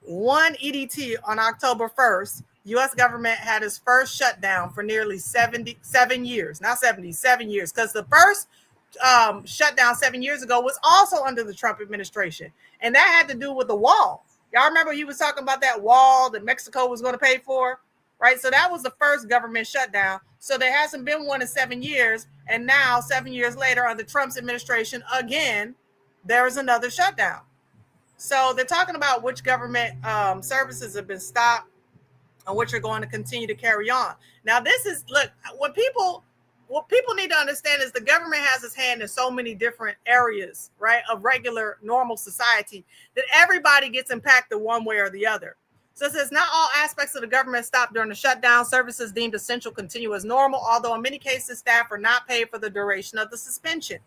Speaker 5: 1 EDT on October 1st, U.S. government had its first shutdown for nearly 77 years, not 77 years, because the first shutdown 7 years ago was also under the Trump administration. And that had to do with the wall. Y'all remember he was talking about that wall that Mexico was going to pay for, right? So that was the first government shutdown. So there hasn't been one in 7 years. And now 7 years later, under Trump's administration, again, there is another shutdown. So they're talking about which government services have been stopped and which are going to continue to carry on. Now, this is, look, when people what people need to understand is the government has its hand in so many different areas, right, of regular, normal society that everybody gets impacted one way or the other. So it says not all aspects of the government stop during the shutdown. Services deemed essential continue as normal, although in many cases staff are not paid for the duration of the suspension.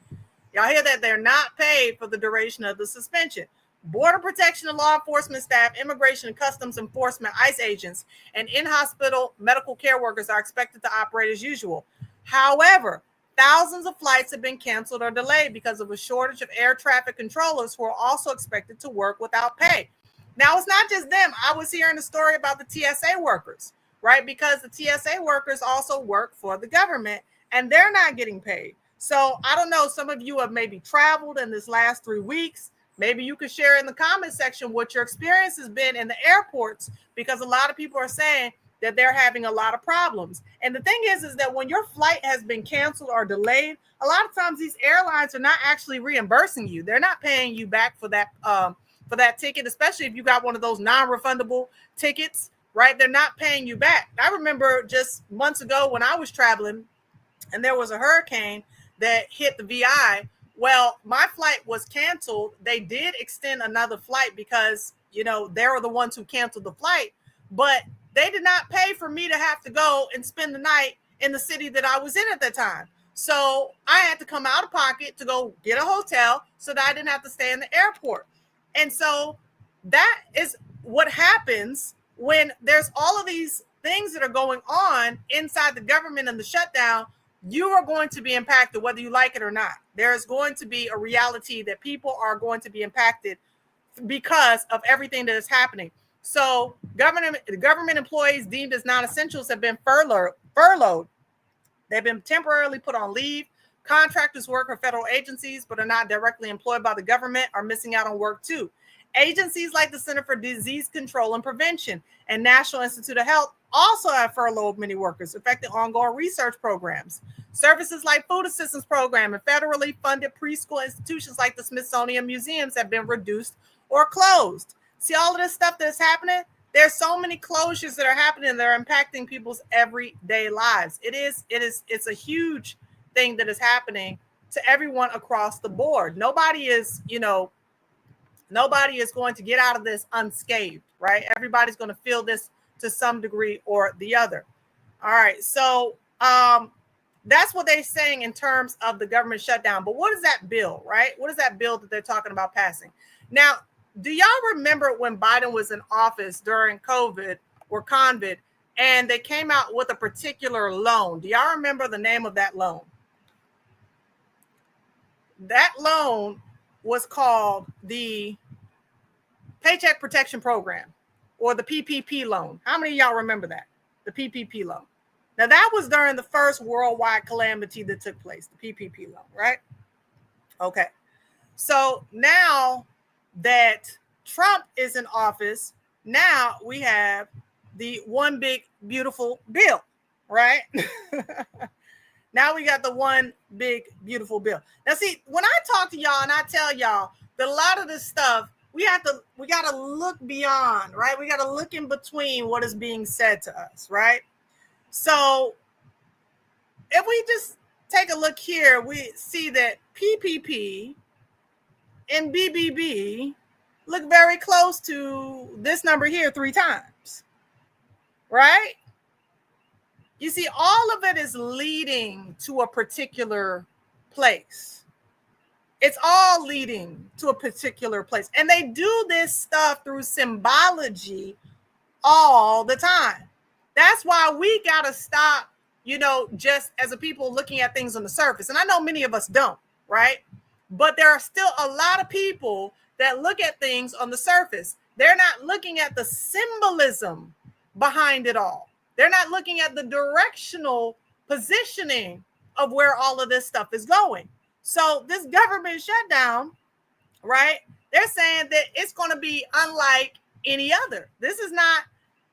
Speaker 5: Y'all hear that? They're not paid for the duration of the suspension. Border protection and law enforcement staff, immigration and customs enforcement, ICE agents, and in-hospital medical care workers are expected to operate as usual. However, thousands of flights have been canceled or delayed because of a shortage of air traffic controllers who are also expected to work without pay. Now, it's not just them. I was hearing a story about the TSA workers, right? Because the TSA workers also work for the government and they're not getting paid. So I don't know. Some of you have maybe traveled in this last 3 weeks. Maybe you could share in the comment section what your experience has been in the airports, because a lot of people are saying that they're having a lot of problems. And the thing is that when your flight has been canceled or delayed, a lot of times these airlines are not actually reimbursing you. They're not paying you back for that ticket, especially if you got one of those non-refundable tickets, right? They're not paying you back. I remember just months ago when I was traveling and there was a hurricane that hit the VI. Well, my flight was canceled. They did extend another flight because, you know, they were the ones who canceled the flight, but they did not pay for me to have to go and spend the night in the city that I was in at the time. So I had to come out of pocket to go get a hotel so that I didn't have to stay in the airport. And so that is what happens when there's all of these things that are going on inside the government and the shutdown. You are going to be impacted whether you like it or not. There is going to be a reality that people are going to be impacted because of everything that is happening. So government employees deemed as non-essentials have been furloughed. They've been temporarily put on leave. Contractors work for federal agencies but are not directly employed by the government are missing out on work too. Agencies like the Center for Disease Control and Prevention and National Institute of Health also have furloughed many workers, affecting ongoing research programs. Services like food assistance program and federally funded preschool institutions like the Smithsonian Museums have been reduced or closed. See all of this stuff that's happening? There's so many closures that are happening that are impacting people's everyday lives. It's a huge thing that is happening to everyone across the board. Nobody is going to get out of this unscathed, right? Everybody's going to feel this to some degree or the other. All right. So that's what they're saying in terms of the government shutdown. But what is that bill, right? What is that bill that they're talking about passing? Now, do y'all remember when Biden was in office during COVID or COVID, and they came out with a particular loan? Do y'all remember the name of that loan? That loan was called the Paycheck Protection Program, or the PPP loan. How many of y'all remember that? The PPP loan. Now, that was during the first worldwide calamity that took place, the PPP loan, right? Okay. So now that Trump is in office, now we have the one big, beautiful bill, right? Now we got the one big, beautiful bill. Now, see, when I talk to y'all and I tell y'all that a lot of this stuff, we got to look beyond, right? We got to look in between what is being said to us, right? So if we just take a look here, we see that PPP and BBB look very close to this number here 3 times, right? You see, all of it is leading to a particular place. It's all leading to a particular place. And they do this stuff through symbology all the time. That's why we got to stop, just as a people looking at things on the surface. And I know many of us don't, right? But there are still a lot of people that look at things on the surface. They're not looking at the symbolism behind it all. They're not looking at the directional positioning of where all of this stuff is going. So this government shutdown, right? They're saying that it's going to be unlike any other. This is not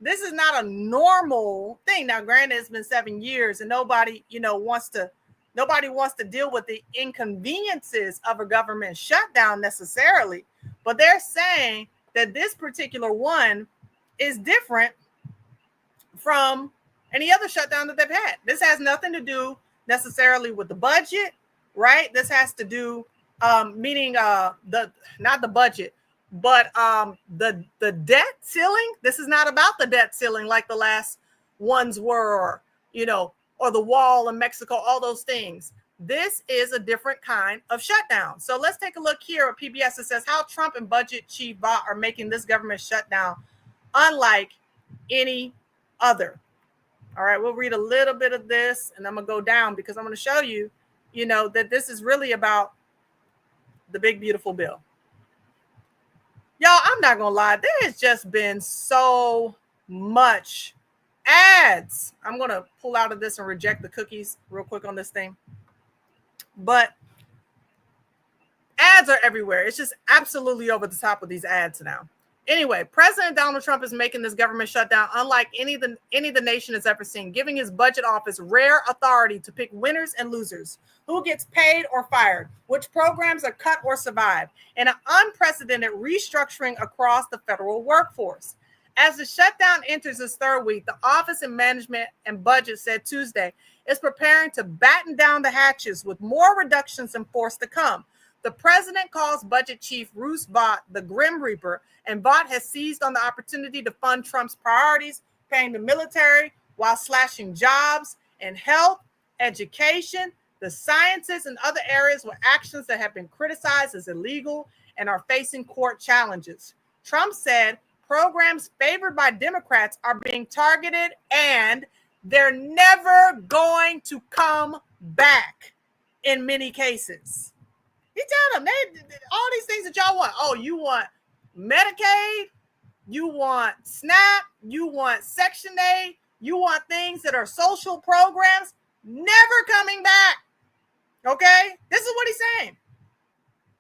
Speaker 5: a normal thing. Now, granted, it's been 7 years and nobody wants to deal with the inconveniences of a government shutdown necessarily, but they're saying that this particular one is different from any other shutdown that they've had. This has nothing to do necessarily with the budget, right? This has to do, meaning not the budget, but the debt ceiling. This is not about the debt ceiling like the last ones were, or the wall in Mexico, all those things. This is a different kind of shutdown. So let's take a look here at PBS. It says how Trump and budget chief Vought are making this government shutdown unlike any other. All right, we'll read a little bit of this and I'm gonna go down because I'm gonna show you, that this is really about the big, beautiful bill. Y'all, I'm not gonna lie, there has just been so much ads. I'm gonna pull out of this and reject the cookies real quick on this thing. But ads are everywhere. It's just absolutely over the top with these ads now. Anyway, President Donald Trump is making this government shutdown unlike any the nation has ever seen, giving his budget office rare authority to pick winners and losers, who gets paid or fired, which programs are cut or survive, and an unprecedented restructuring across the federal workforce. As the shutdown enters its third week, the Office of Management and Budget said Tuesday is preparing to batten down the hatches with more reductions in force to come. The president calls budget chief Bruce Vought the Grim Reaper, and Vought has seized on the opportunity to fund Trump's priorities, paying the military while slashing jobs in health, education, the sciences, and other areas with actions that have been criticized as illegal and are facing court challenges. Trump said programs favored by Democrats are being targeted and they're never going to come back in many cases. He told them all these things that y'all want. Oh, you want Medicaid, you want SNAP, you want Section 8, you want things that are social programs, never coming back. Okay? This is what he's saying.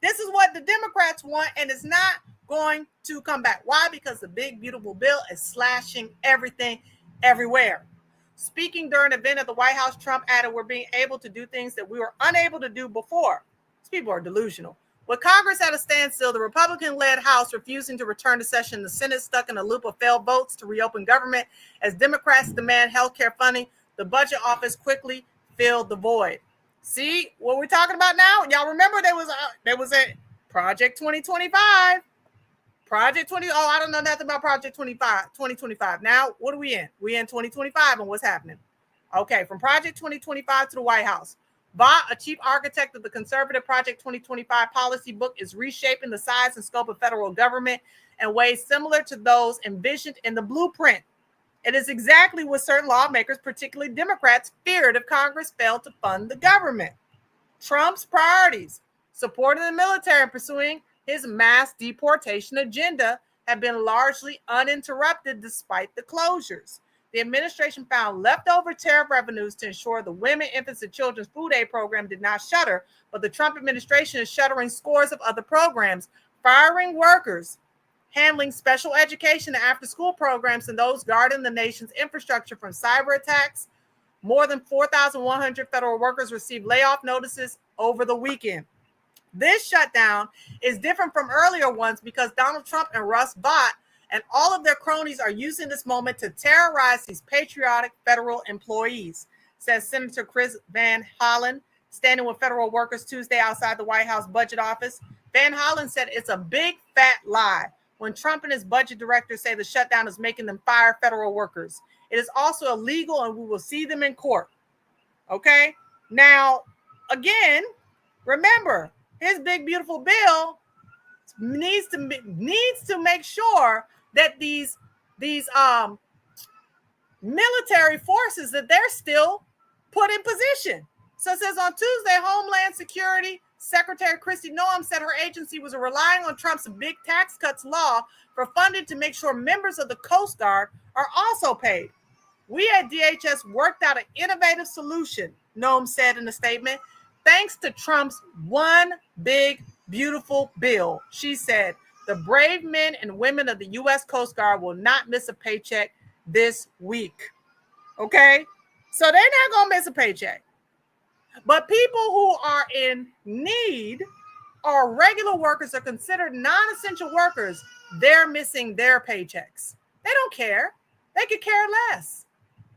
Speaker 5: This is what the Democrats want, and it's not going to come back. Why? Because the big, beautiful bill is slashing everything everywhere. Speaking during an event at the White House, Trump added, we're being able to do things that we were unable to do before. These people are delusional. With Congress at a standstill, the Republican-led House refusing to return to session, the Senate stuck in a loop of failed votes to reopen government as Democrats demand health care funding, the budget office quickly filled the void. See what we're talking about now? Y'all remember there was a Project 2025. Project 20. Oh, I don't know nothing about Project 2025. Now, what are we in? We in 2025 and what's happening? Okay, from Project 2025 to the White House. Vought, a chief architect of the conservative Project 2025 policy book, is reshaping the size and scope of federal government in ways similar to those envisioned in the blueprint. It is exactly what certain lawmakers, particularly Democrats, feared if Congress failed to fund the government. Trump's priorities, supporting the military and pursuing his mass deportation agenda, have been largely uninterrupted despite the closures. The administration found leftover tariff revenues to ensure the Women, Infants, and Children's Food Aid Program did not shutter, but the Trump administration is shuttering scores of other programs, firing workers, handling special education and after-school programs, and those guarding the nation's infrastructure from cyber attacks. More than 4,100 federal workers received layoff notices over the weekend. This shutdown is different from earlier ones because Donald Trump and Russ Vought and all of their cronies are using this moment to terrorize these patriotic federal employees, says Senator Chris Van Hollen, standing with federal workers Tuesday outside the White House budget office. Van Hollen said it's a big fat lie when Trump and his budget director say the shutdown is making them fire federal workers. It is also illegal and we will see them in court. Okay? Now, again, remember, his big, beautiful bill needs to make sure that these military forces, that they're still put in position. So it says on Tuesday, Homeland Security Secretary Kristi Noem said her agency was relying on Trump's big tax cuts law for funding to make sure members of the Coast Guard are also paid. We at DHS worked out an innovative solution, Noem said in a statement, thanks to Trump's one big, beautiful bill. She said, the brave men and women of the U.S. Coast Guard will not miss a paycheck this week. Okay? So they're not going to miss a paycheck. But people who are in need or regular workers are considered non-essential workers. They're missing their paychecks. They don't care. They could care less.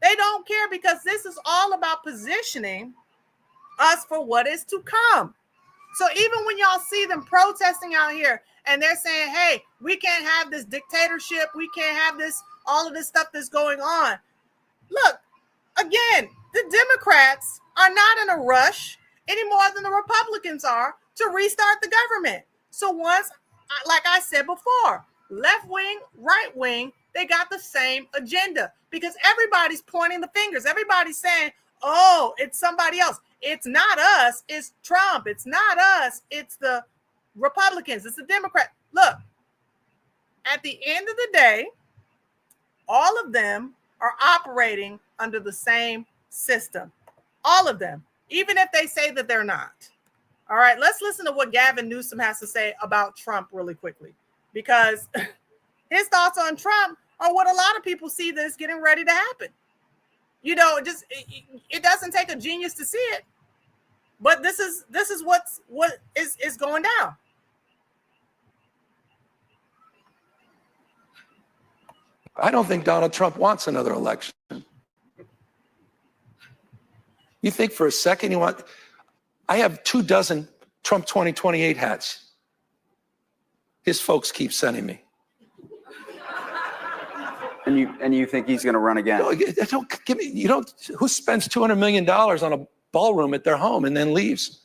Speaker 5: They don't care because this is all about positioning
Speaker 19: us for what is to come. So even when y'all see them protesting out here and they're saying, hey, we can't have this dictatorship, we can't have this, all of this stuff that's going on. Look, again, the Democrats are not in a rush any more than the Republicans are to restart the government. So once, like I said before, left wing, right wing, they got the same agenda because everybody's pointing the fingers. Everybody's saying, oh, it's somebody else. It's not us. It's Trump. It's not us. It's the Republicans. It's the Democrats. Look, at the end of the day, all of them are operating under the same system. All of them, even if they say that they're not. All right, let's listen to what Gavin Newsom has to say about Trump really quickly, because his thoughts on Trump are what a lot of people see that is getting ready to happen. You know, it doesn't take a genius to see it, but this is what is going down.
Speaker 20: I don't think Donald Trump wants another election. You think for a second you want? I have 24 Trump 2028 hats. His folks keep sending me.
Speaker 21: And you think he's going to run again?
Speaker 20: No, don't give me. You don't. Who spends $200 million on a ballroom at their home and then leaves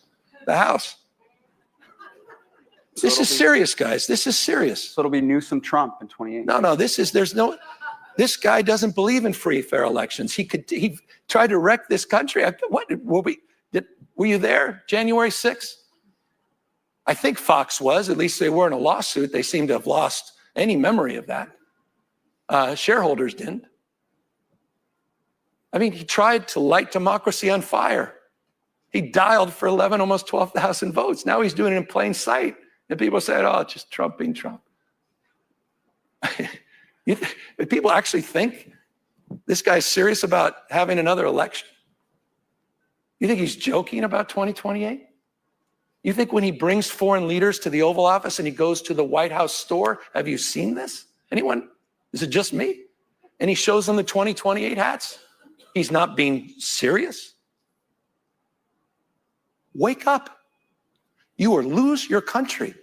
Speaker 20: the house?
Speaker 21: So
Speaker 20: this is serious, guys. This is serious.
Speaker 21: So it'll be Newsom Trump in 28.
Speaker 20: No. This guy doesn't believe in free, fair elections. He tried to wreck this country. Were you there January 6th? I think Fox was. At least they were in a lawsuit. They seem to have lost any memory of that. Shareholders didn't. I mean, he tried to light democracy on fire. He dialed for 11, almost 12,000 votes. Now he's doing it in plain sight. And people said, oh, it's just Trump being Trump. People actually think this guy's serious about having another election? You think he's joking about 2028? You think when he brings foreign leaders to the Oval Office and he goes to the White House store, have you seen this? Anyone? Is it just me? And he shows them the 2028 hats? He's not being serious? Wake up. You will lose your country.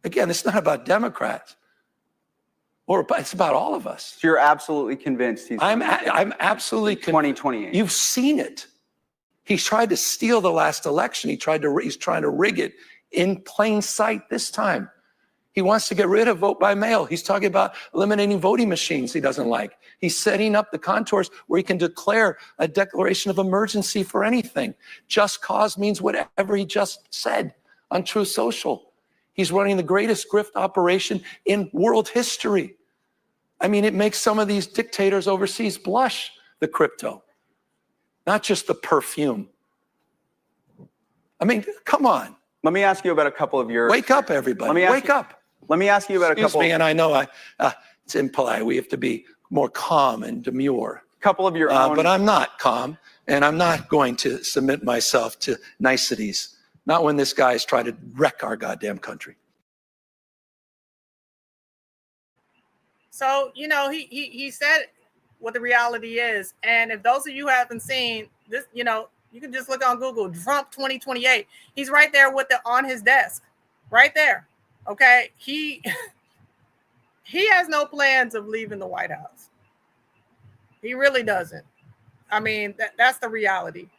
Speaker 20: Again, it's not about Democrats. It's about all of us.
Speaker 21: So you're absolutely convinced he's...
Speaker 20: I'm absolutely convinced.
Speaker 21: 2028.
Speaker 20: You've seen it. He's tried to steal the last election. He's trying to rig it in plain sight this time. He wants to get rid of vote by mail. He's talking about eliminating voting machines he doesn't like. He's setting up the contours where he can declare a declaration of emergency for anything. Just cause means whatever he just said on Truth Social. He's running the greatest grift operation in world history. I mean, it makes some of these dictators overseas blush, the crypto, not just the perfume. I mean, come on.
Speaker 21: Let me ask you about a couple of your...
Speaker 20: Wake up, everybody. Wake up.
Speaker 21: Let me ask you about a couple...
Speaker 20: Excuse me, and I know it's impolite. We have to be more calm and demure.
Speaker 21: Couple of your own...
Speaker 20: But I'm not calm, and I'm not going to submit myself to niceties. Not when this guy is trying to wreck our goddamn country.
Speaker 19: So, you know, he said what the reality is. And if those of you haven't seen this, you know, you can just look on Google, Trump 2028. He's right there with it on his desk, right there. Okay. He has no plans of leaving the White House. He really doesn't. I mean, that's the reality.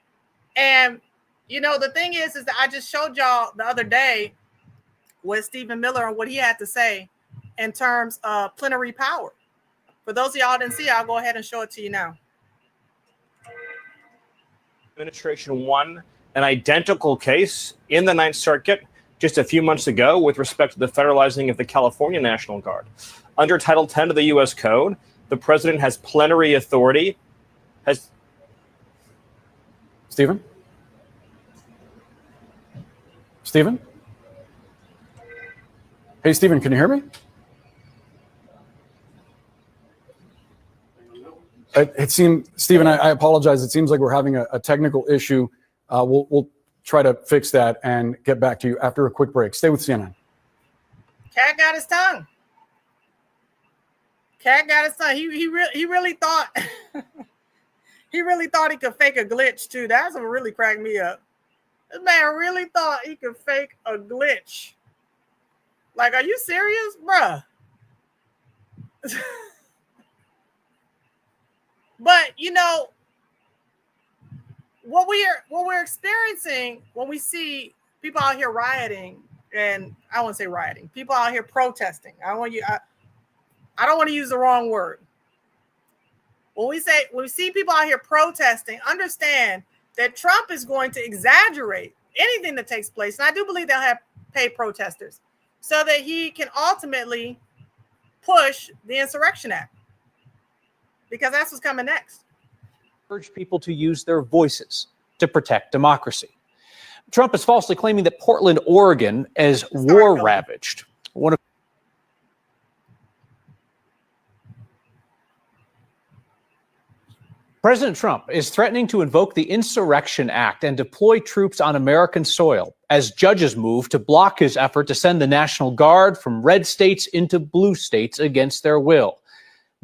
Speaker 19: And, you know, the thing is that I just showed y'all the other day with Stephen Miller and what he had to say in terms of plenary power. For those of y'all who didn't see it, I'll go ahead and show it to you now.
Speaker 22: Administration won an identical case in the Ninth Circuit just a few months ago with respect to the federalizing of the California National Guard. Under Title 10 of the U.S. Code, the president has plenary authority.
Speaker 23: Stephen? Stephen? Hey, Stephen, can you hear me? It seemed, Stephen, I apologize. It seems like we're having a technical issue. We'll try to fix that and get back to you after a quick break. Stay with CNN.
Speaker 19: Cat got his tongue. Cat got his tongue. He really thought he really thought he could fake a glitch too. That's what really cracked me up. This man really thought he could fake a glitch. Like, are you serious, bruh? But you know what we're experiencing when we see people out here rioting, and I won't say rioting, people out here protesting. I don't want to use the wrong word. When we see people out here protesting, understand that Trump is going to exaggerate anything that takes place. And I do believe they'll have paid protesters so that he can ultimately push the Insurrection Act, because that's what's coming next.
Speaker 1: Urge people to use their voices to protect democracy. Trump is falsely claiming that Portland, Oregon, is war-ravaged. President Trump is threatening to invoke the Insurrection Act and deploy troops on American soil as judges move to block his effort to send the National Guard from red states into blue states against their will.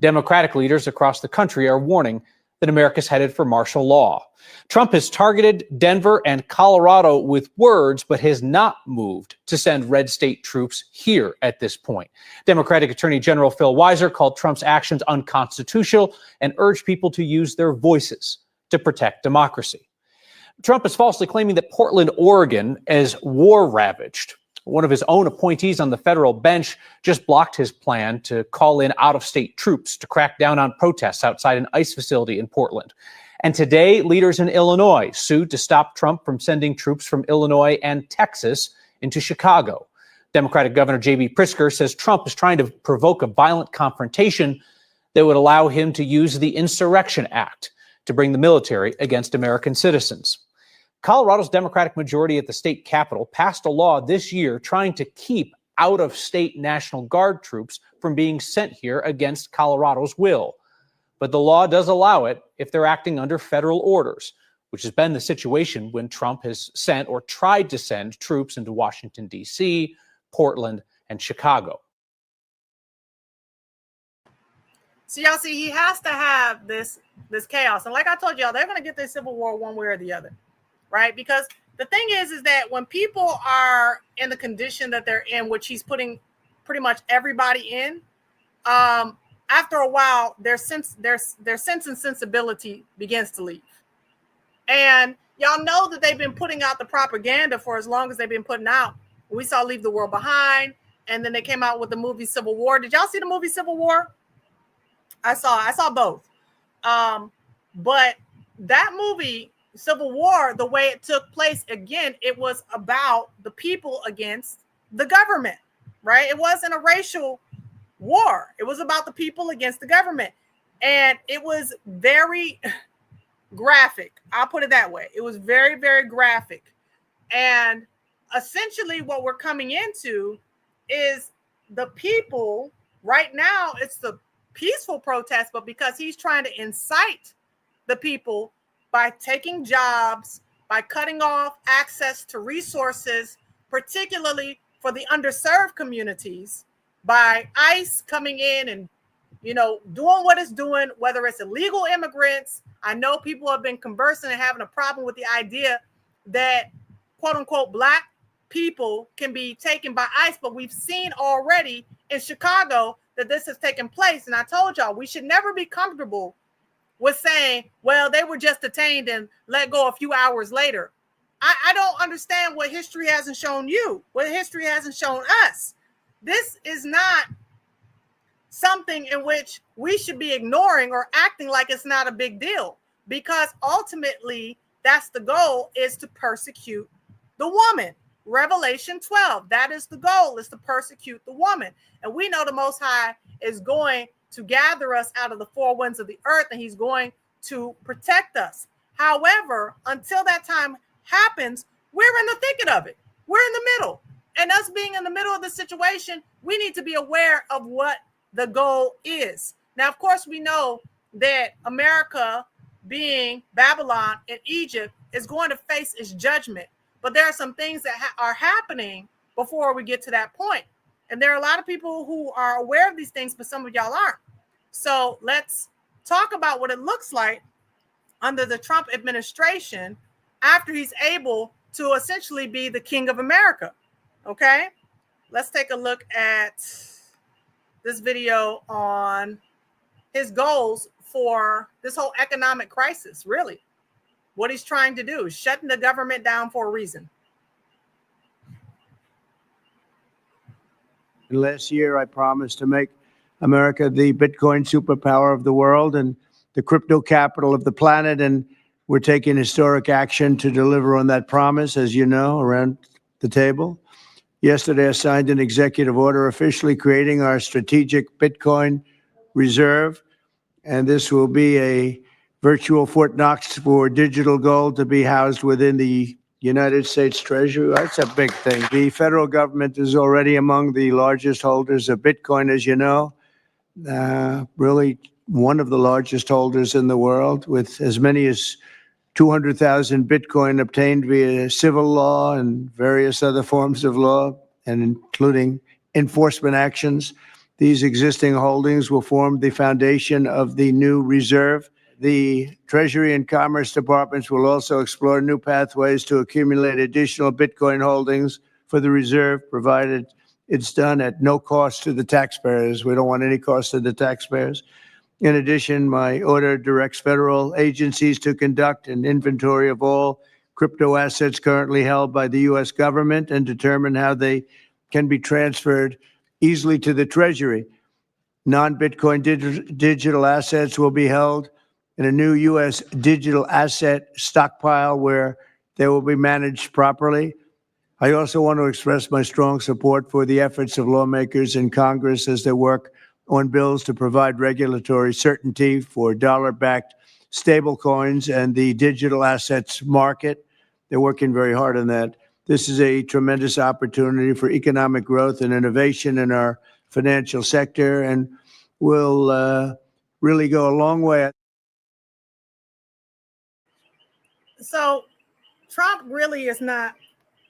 Speaker 1: Democratic leaders across the country are warning that America's headed for martial law. Trump has targeted Denver and Colorado with words, but has not moved to send red state troops here at this point. Democratic Attorney General Phil Weiser called Trump's actions unconstitutional and urged people to use their voices to protect democracy. Trump is falsely claiming that Portland, Oregon, is war-ravaged. One of his own appointees on the federal bench just blocked his plan to call in out-of-state troops to crack down on protests outside an ICE facility in Portland. And today, leaders in Illinois sued to stop Trump from sending troops from Illinois and Texas into Chicago. Democratic Governor J.B. Pritzker says Trump is trying to provoke a violent confrontation that would allow him to use the Insurrection Act to bring the military against American citizens. Colorado's Democratic majority at the state capitol passed a law this year trying to keep out-of-state National Guard troops from being sent here against Colorado's will. But the law does allow it if they're acting under federal orders, which has been the situation when Trump has sent or tried to send troops into Washington, D.C., Portland, and Chicago.
Speaker 19: So y'all see, he has to have this chaos. And like I told y'all, they're going to get this civil war one way or the other, right? Because the thing is that when people are in the condition that they're in, which he's putting pretty much everybody in, after a while, their sense and sensibility begins to leave. And y'all know that they've been putting out the propaganda for as long as they've been putting out. We saw Leave the World Behind, and then they came out with the movie Civil War. Did y'all see the movie Civil War? I saw both. But that movie, Civil War, the way it took place, again, it was about the people against the government, right? It wasn't a racial war. It was about the people against the government. And it was very graphic. I'll put it that way. It was very, very graphic. And essentially what we're coming into is the people right now, it's the peaceful protest, but because he's trying to incite the people by taking jobs, by cutting off access to resources, particularly for the underserved communities, by ICE coming in and, doing what it's doing, whether it's illegal immigrants. I know people have been conversing and having a problem with the idea that, quote unquote, Black people can be taken by ICE, but we've seen already in Chicago that this has taken place. And I told y'all, we should never be comfortable with saying, well, they were just detained and let go a few hours later. I don't understand what history hasn't shown you, what history hasn't shown us. This is not something in which we should be ignoring or acting like it's not a big deal, because ultimately that's the goal, is to persecute the woman. Revelation 12, that is the goal, is to persecute the woman. And we know the Most High is going to gather us out of the four winds of the earth, and he's going to protect us. However, until that time happens, we're in the thicket of it. We're in the middle. And us being in the middle of the situation, we need to be aware of what the goal is. Now, of course, we know that America, being Babylon and Egypt, is going to face its judgment. But there are some things that are happening before we get to that point. And there are a lot of people who are aware of these things, but some of y'all aren't. So let's talk about what it looks like under the Trump administration after he's able to essentially be the king of America. Okay, let's take a look at this video on his goals for this whole economic crisis. Really, what he's trying to do is shutting the government down for a reason.
Speaker 2: Last year, I promised to make America the Bitcoin superpower of the world and the crypto capital of the planet. And we're taking historic action to deliver on that promise, as you know, around the table. Yesterday, I signed an executive order officially creating our strategic Bitcoin reserve. And this will be a virtual Fort Knox for digital gold to be housed within the United States Treasury. That's a big thing. The federal government is already among the largest holders of Bitcoin, as you know, really one of the largest holders in the world, with as many as 200,000 Bitcoin obtained via civil law and various other forms of law, and including enforcement actions. These existing holdings will form the foundation of the new reserve. The Treasury and Commerce departments will also explore new pathways to accumulate additional Bitcoin holdings for the reserve, provided it's done at no cost to the taxpayers. We don't want any cost to the taxpayers. In addition, my order directs federal agencies to conduct an inventory of all crypto assets currently held by the U.S. government and determine how they can be transferred easily to the Treasury. Non-Bitcoin digital assets will be held in a new U.S. digital asset stockpile where they will be managed properly. I also want to express my strong support for the efforts of lawmakers in Congress as they work on bills to provide regulatory certainty for dollar-backed stablecoins and the digital assets market. They're working very hard on that. This is a tremendous opportunity for economic growth and innovation in our financial sector, and will really go a long way.
Speaker 19: So Trump really is not,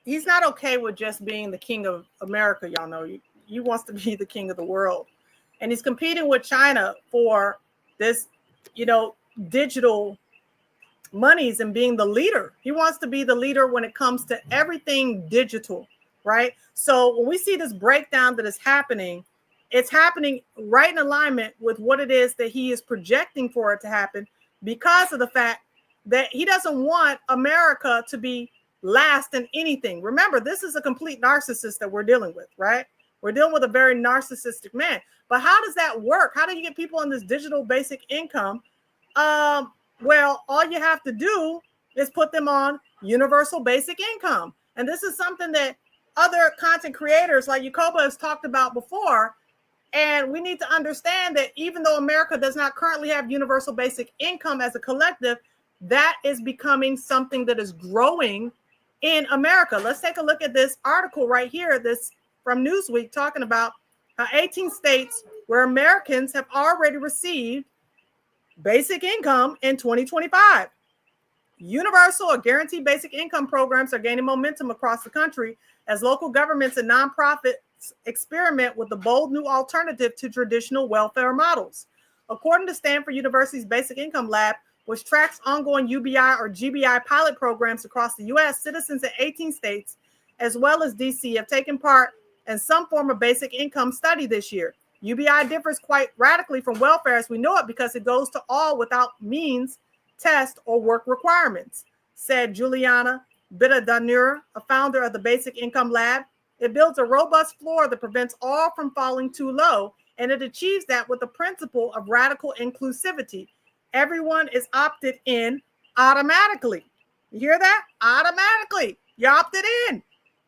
Speaker 19: he's not okay with just being the king of America. Y'all know he wants to be the king of the world. And he's competing with China for this, digital monies and being the leader. He wants to be the leader when it comes to everything digital, right? So when we see this breakdown that is happening, it's happening right in alignment with what it is that he is projecting for it to happen, because of the fact that he doesn't want America to be last in anything. Remember, this is a complete narcissist that we're dealing with, right? We're dealing with a very narcissistic man. But how does that work? How do you get people on this digital basic income? Well, all you have to do is put them on universal basic income. And this is something that other content creators like Yacoba has talked about before. And we need to understand that even though America does not currently have universal basic income as a collective, that is becoming something that is growing in America. Let's take a look at this article right here, this from Newsweek, talking about how 18 states where Americans have already received basic income in 2025. Universal or guaranteed basic income programs are gaining momentum across the country as local governments and nonprofits experiment with the bold new alternative to traditional welfare models. According to Stanford University's Basic Income Lab, which tracks ongoing UBI or GBI pilot programs across the U.S., citizens in 18 states, as well as D.C., have taken part in some form of basic income study this year. UBI differs quite radically from welfare as we know it because it goes to all without means, test, or work requirements, said Juliana Bittadanur, a founder of the Basic Income Lab. It builds a robust floor that prevents all from falling too low, and it achieves that with the principle of radical inclusivity. Everyone is opted in automatically. You hear that? Automatically. You opted in.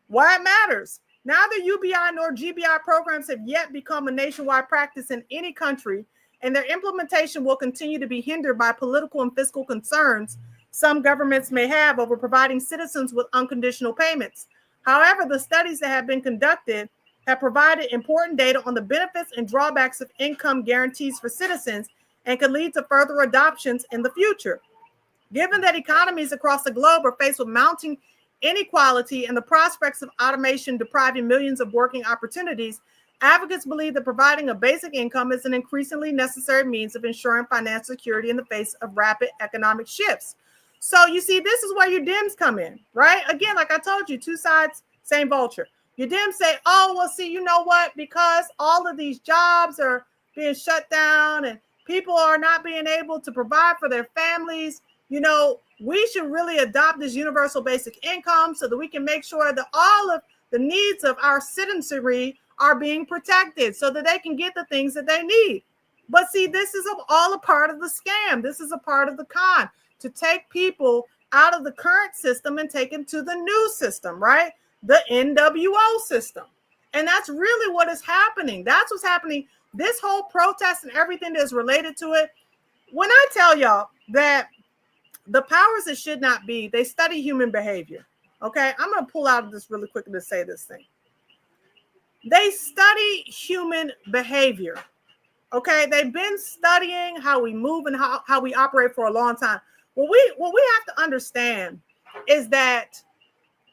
Speaker 19: Why it matters. Neither UBI nor GBI programs have yet become a nationwide practice in any country, and their implementation will continue to be hindered by political and fiscal concerns some governments may have over providing citizens with unconditional payments. However, the studies that have been conducted have provided important data on the benefits and drawbacks of income guarantees for citizens and could lead to further adoptions in the future. Given that economies across the globe are faced with mounting inequality and the prospects of automation depriving millions of working opportunities, advocates believe that providing a basic income is an increasingly necessary means of ensuring financial security in the face of rapid economic shifts. So you see, this is where your Dems come in, right? Again, like I told you, two sides, same vulture. Your Dems say, oh, well, see, you know what? Because all of these jobs are being shut down and people are not being able to provide for their families, you know, we should really adopt this universal basic income so that we can make sure that all of the needs of our citizenry are being protected so that they can get the things that they need. But see, this is all a part of the scam. This is a part of the con, to take people out of the current system and take them to the new system, right? The NWO system. And that's really what is happening. That's what's happening. This whole protest and everything that is related to it. When I tell y'all that the powers that should not be, they study human behavior. Okay, I'm going to pull out of this really quickly to say this thing. They study human behavior. Okay, they've been studying how we move and how we operate for a long time. What we have to understand is that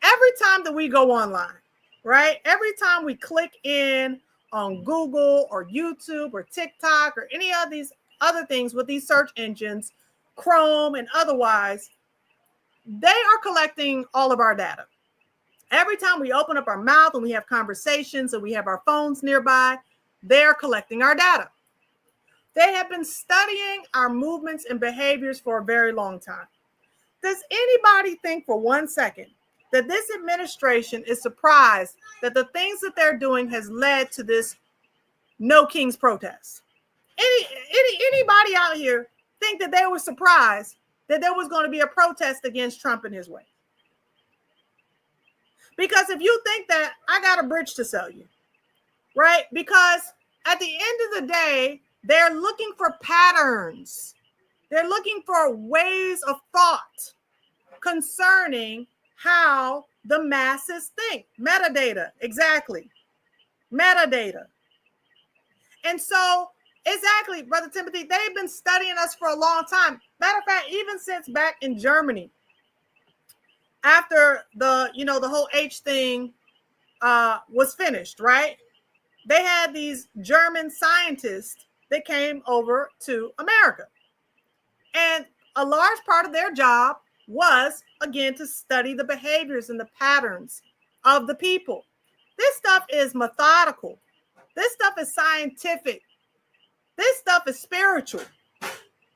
Speaker 19: every time that we go online, right? Every time we click in on Google or YouTube or TikTok or any of these other things with these search engines, Chrome and otherwise, they are collecting all of our data. Every time we open up our mouth and we have conversations and we have our phones nearby, they're collecting our data. They have been studying our movements and behaviors for a very long time. Does anybody think for 1 second that this administration is surprised that the things that they're doing has led to this No Kings protest? Anybody out here think that they were surprised that there was going to be a protest against Trump and his way? Because if you think that, I got a bridge to sell you, right? Because at the end of the day, they're looking for patterns. They're looking for ways of thought concerning how the masses think. Metadata, exactly. Metadata. And so, exactly, Brother Timothy, they've been studying us for a long time. Matter of fact, even since back in Germany, after the whole H thing was finished, right? They had these German scientists that came over to America. And a large part of their job was, again, to study the behaviors and the patterns of the people. This stuff is methodical. This stuff is scientific. This stuff is spiritual.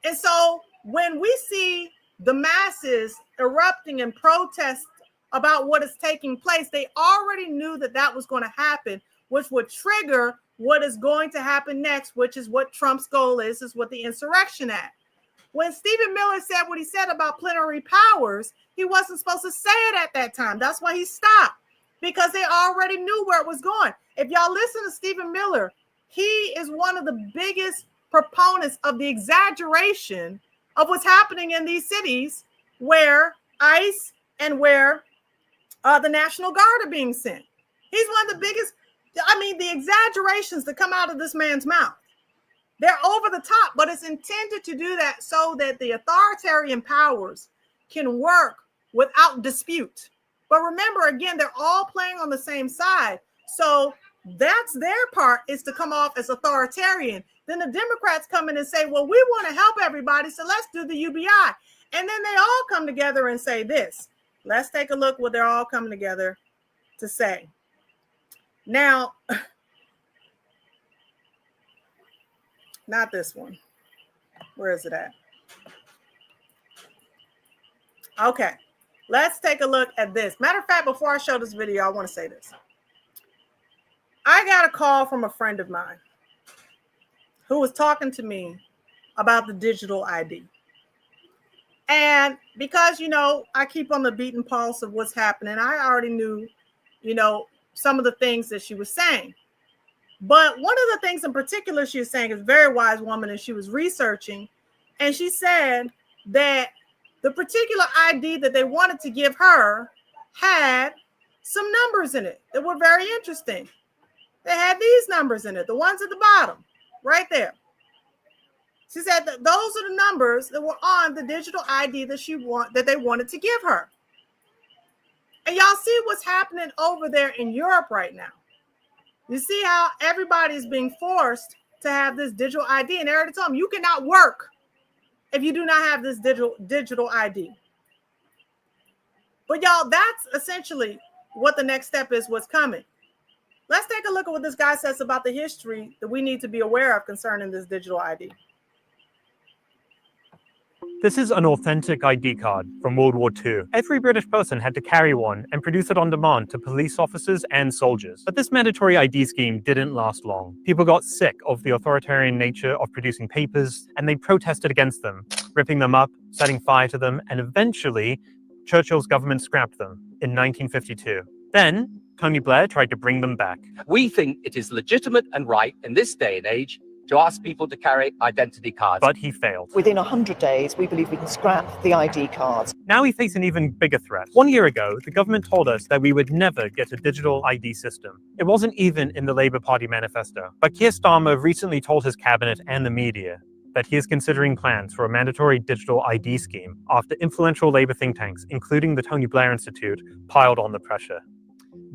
Speaker 19: And so when we see the masses erupting in protest about what is taking place, they already knew that that was going to happen, which would trigger what is going to happen next, which is what Trump's goal is what the Insurrection Act. When Stephen Miller said what he said about plenary powers, he wasn't supposed to say it at that time. That's why he stopped, because they already knew where it was going. If y'all listen to Stephen Miller, he is one of the biggest proponents of the exaggeration of what's happening in these cities where ICE and where the National Guard are being sent. He's one of the biggest. The exaggerations that come out of this man's mouth, they're over the top, but it's intended to do that so that the authoritarian powers can work without dispute. But remember, again, they're all playing on the same side. So that's their part, is to come off as authoritarian. Then the Democrats come in and say, well, we want to help everybody, so let's do the UBI. And then they all come together and say this. Let's take a look what they're all coming together to say. Now, not this one. Where is it at? Okay, let's take a look at this. Matter of fact, before I show this video, I want to say this. I got a call from a friend of mine who was talking to me about the digital ID. And because, I keep on the beating pulse of what's happening, I already knew, some of the things that she was saying. But one of the things in particular she was saying, is a very wise woman, and she was researching, and she said that the particular ID that they wanted to give her had some numbers in it that were very interesting. They had these numbers in it, the ones at the bottom, right there. She said that those are the numbers that were on the digital ID that they wanted to give her. And y'all see what's happening over there in Europe right now. You see how everybody's being forced to have this digital ID, and they already told them you cannot work if you do not have this digital ID. But y'all, that's essentially what the next step is, what's coming. Let's take a look at what this guy says about the history that we need to be aware of concerning this digital ID.
Speaker 4: This is an authentic ID card from World War II. Every British person had to carry one and produce it on demand to police officers and soldiers. But this mandatory ID scheme didn't last long. People got sick of the authoritarian nature of producing papers, and they protested against them, ripping them up, setting fire to them, and eventually, Churchill's government scrapped them in 1952. Then, Tony Blair tried to bring them back.
Speaker 6: We think it is legitimate and right in this day and age to ask people to carry identity cards.
Speaker 4: But he failed.
Speaker 7: Within 100 days, we believe we can scrap the ID cards.
Speaker 4: Now we face an even bigger threat. 1 year ago, the government told us that we would never get a digital ID system. It wasn't even in the Labour Party manifesto. But Keir Starmer recently told his cabinet and the media that he is considering plans for a mandatory digital ID scheme after influential Labour think tanks, including the Tony Blair Institute, piled on the pressure.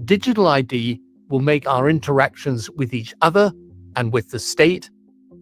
Speaker 24: Digital ID will make our interactions with each other and with the state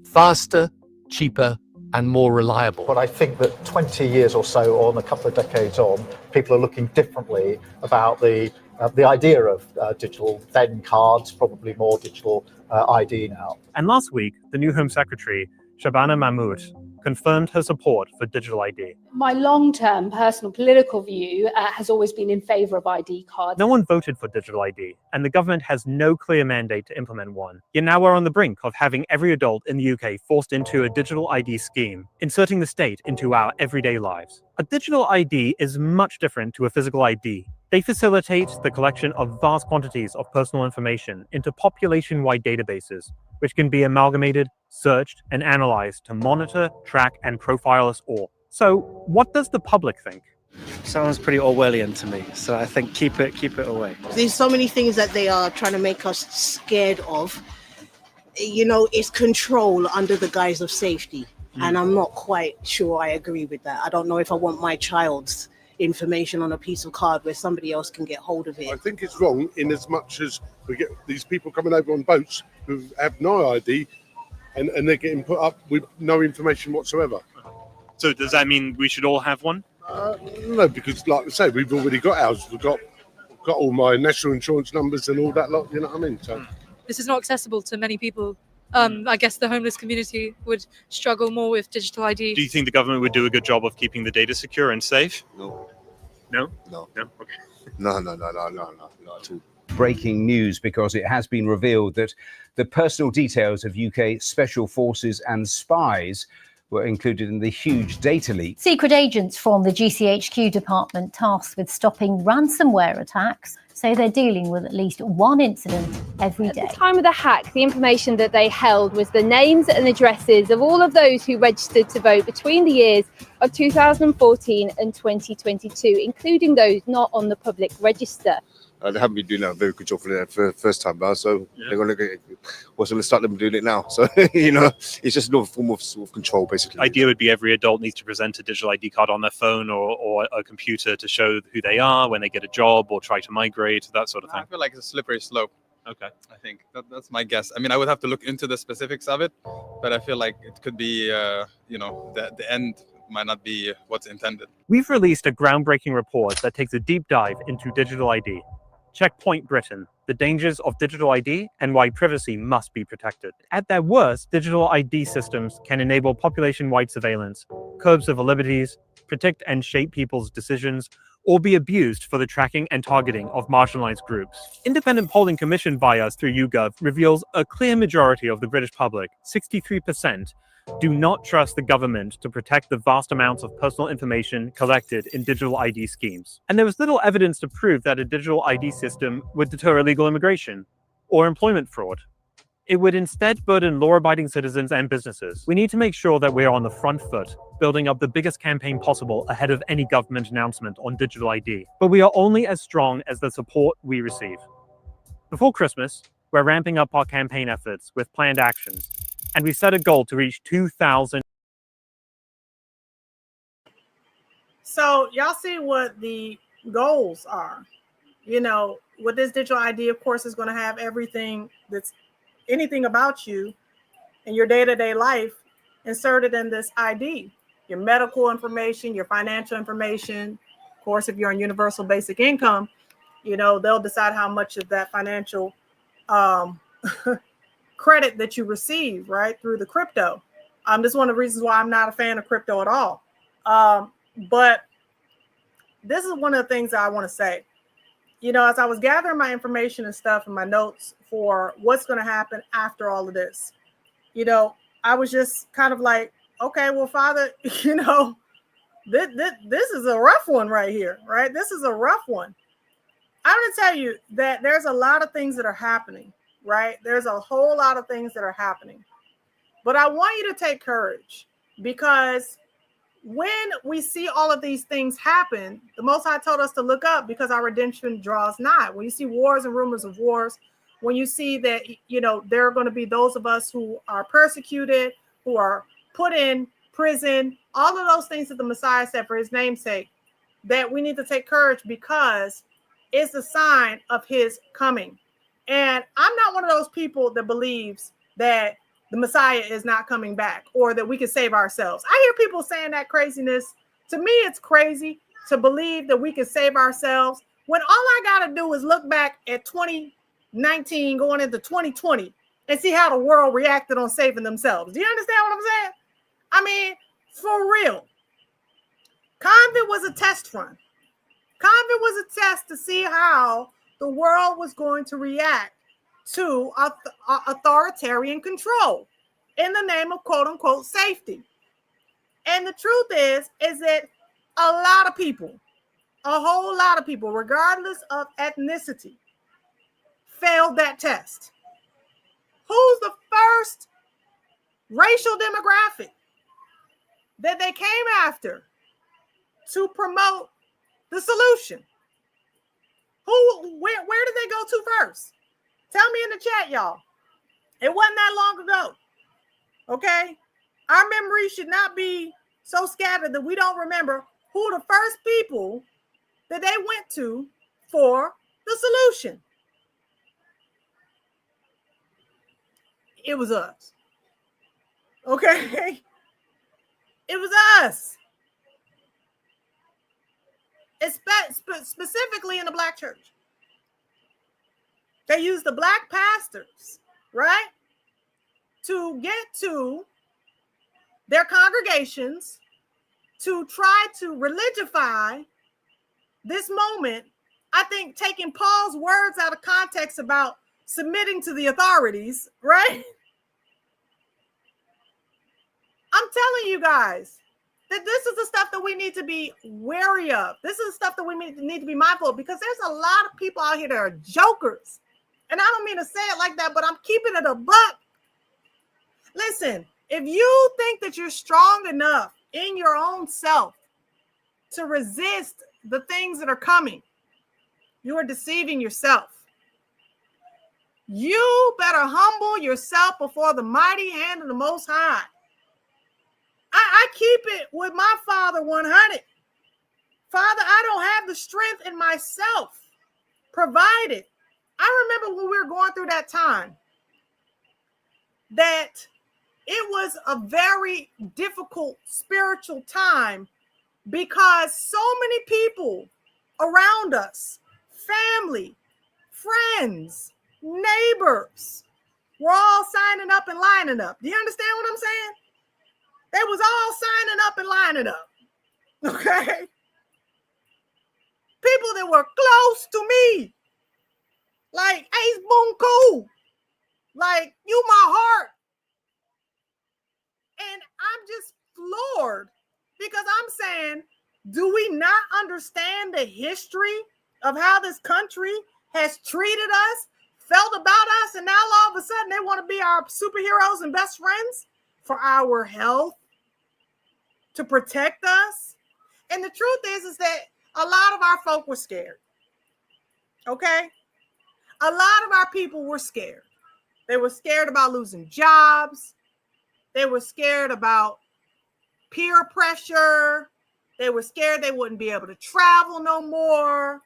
Speaker 24: faster, cheaper, and more reliable.
Speaker 25: But I think that 20 years or so on, a couple of decades on, people are looking differently about the idea of digital then cards, probably more digital ID now.
Speaker 4: And last week, the new Home Secretary, Shabana Mahmood, confirmed her support for digital ID.
Speaker 26: My long-term personal political view has always been in favour of ID cards.
Speaker 4: No one voted for digital ID, and the government has no clear mandate to implement one. Yet now we're on the brink of having every adult in the UK forced into a digital ID scheme, inserting the state into our everyday lives. A digital ID is much different to a physical ID. They facilitate the collection of vast quantities of personal information into population-wide databases, which can be amalgamated, searched, and analyzed to monitor, track, and profile us all. So, what does the public think?
Speaker 27: Sounds pretty Orwellian to me, so I think keep it away.
Speaker 28: There's so many things that they are trying to make us scared of. You know, it's control under the guise of safety. And I'm not quite sure I agree with that. I don't know if I want my child's information on a piece of card where somebody else can get hold of it.
Speaker 29: I think it's wrong in as much as we get these people coming over on boats who have no ID and they're getting put up with no information whatsoever.
Speaker 30: So does that mean we should all have one?
Speaker 29: No, because like I say, we've already got ours. We've got all my national insurance numbers and all that lot, you know what I mean? So
Speaker 31: this is not accessible to many people. I guess the homeless community would struggle more with digital ID.
Speaker 30: Do you think the government would do a good job of keeping the data secure and safe?
Speaker 29: No.
Speaker 30: No?
Speaker 29: No.
Speaker 30: No? Okay.
Speaker 29: No, not at all.
Speaker 32: Breaking news, because it has been revealed that the personal details of UK special forces and spies were included in the huge data leak.
Speaker 33: Secret agents from the GCHQ department tasked with stopping ransomware attacks say they're dealing with at least one incident every day.
Speaker 14: At the time of the hack, the information that they held was the names and addresses of all of those who registered to vote between the years of 2014 and 2022, including those not on the public register.
Speaker 33: They haven't been doing a very good job for the first time now, so they're going to start them doing it now. So, it's just another form of sort of control, basically.
Speaker 30: Idea would be every adult needs to present a digital ID card on their phone or a computer to show who they are when they get a job or try to migrate, that sort of thing.
Speaker 34: I feel like it's a slippery slope.
Speaker 30: Okay.
Speaker 34: I think that's my guess. I mean, I would have to look into the specifics of it, but I feel like it could be, the end might not be what's intended.
Speaker 4: We've released a groundbreaking report that takes a deep dive into digital ID. Checkpoint Britain, the dangers of digital ID and why privacy must be protected. At their worst, digital ID systems can enable population-wide surveillance, curb civil liberties, predict and shape people's decisions, or be abused for the tracking and targeting of marginalized groups. Independent polling commissioned by us through YouGov reveals a clear majority of the British public, 63%, do not trust the government to protect the vast amounts of personal information collected in digital ID schemes. And there was little evidence to prove that a digital ID system would deter illegal immigration or employment fraud. It would instead burden law-abiding citizens and businesses. We need to make sure that we are on the front foot, building up the biggest campaign possible ahead of any government announcement on digital ID. But we are only as strong as the support we receive. Before Christmas, we're ramping up our campaign efforts with planned actions, and we set a goal to reach 2,000.
Speaker 19: So y'all see what the goals are. With this digital ID, of course, is going to have everything anything about you and your day-to-day life inserted in this ID. Your medical information, your financial information, Of course, if you're on universal basic income, you know, they'll decide how much of that financial credit that you receive, right, through the crypto. This is one of the reasons why I'm not a fan of crypto at all. But this is one of the things that I want to say. You know, as I was gathering my information and stuff and my notes for what's going to happen after all of this, you know, I was just kind of like, okay, well, Father, you know, this is a rough one right here, right? This is a rough one. I'm going to tell you that there's a lot of things that are happening, right? There's a whole lot of things that are happening. But I want you to take courage, because when we see all of these things happen, the Most High told us to look up because our redemption draws nigh. When you see wars and rumors of wars, when you see that, you know, there are going to be those of us who are persecuted, who are put in prison, all of those things that the Messiah said for his name's sake, that we need to take courage because it's a sign of his coming. And I'm not one of those people that believes that the Messiah is not coming back or that we can save ourselves. I hear people saying that craziness. To me, it's crazy to believe that we can save ourselves when all I got to do is look back at 2019 going into 2020 and see how the world reacted on saving themselves. Do you understand what I'm saying? I mean, for real. COVID was a test run. COVID was a test to see how the world was going to react to authoritarian control in the name of quote unquote safety. And the truth is that a lot of people, a whole lot of people, regardless of ethnicity, failed that test. Who's the first racial demographic that they came after to promote the solution? Where did they go to first? Tell me in the chat, y'all. It wasn't that long ago. Okay? Our memory should not be so scattered that we don't remember who the first people that they went to for the solution. It was us. Okay? It was us. Specifically in the Black church. They used the Black pastors, right, to get to their congregations to try to religify this moment. I think taking Paul's words out of context about submitting to the authorities, right? I'm telling you guys that this is the stuff that we need to be wary of. This is the stuff that we need to be mindful of, because there's a lot of people out here that are jokers. And I don't mean to say it like that, but I'm keeping it a buck. Listen, if you think that you're strong enough in your own self to resist the things that are coming, you are deceiving yourself. You better humble yourself before the mighty hand of the Most High. I keep it with my Father 100. Father, I don't have the strength in myself. Provide it. I remember when we were going through that time that it was a very difficult spiritual time because so many people around us, family, friends, neighbors, were all signing up and lining up. Do you understand what I'm saying? They was all signing up and lining up. Okay? People that were close to me. Like, Ace Boon Cool. Like, you my heart. And I'm just floored because I'm saying, do we not understand the history of how this country has treated us, felt about us, and now all of a sudden they want to be our superheroes and best friends for our health, to protect us? And the truth is that a lot of our folk were scared. Okay? A lot of our people were scared. They were scared about losing jobs. They were scared about peer pressure. They were scared they wouldn't be able to travel no more.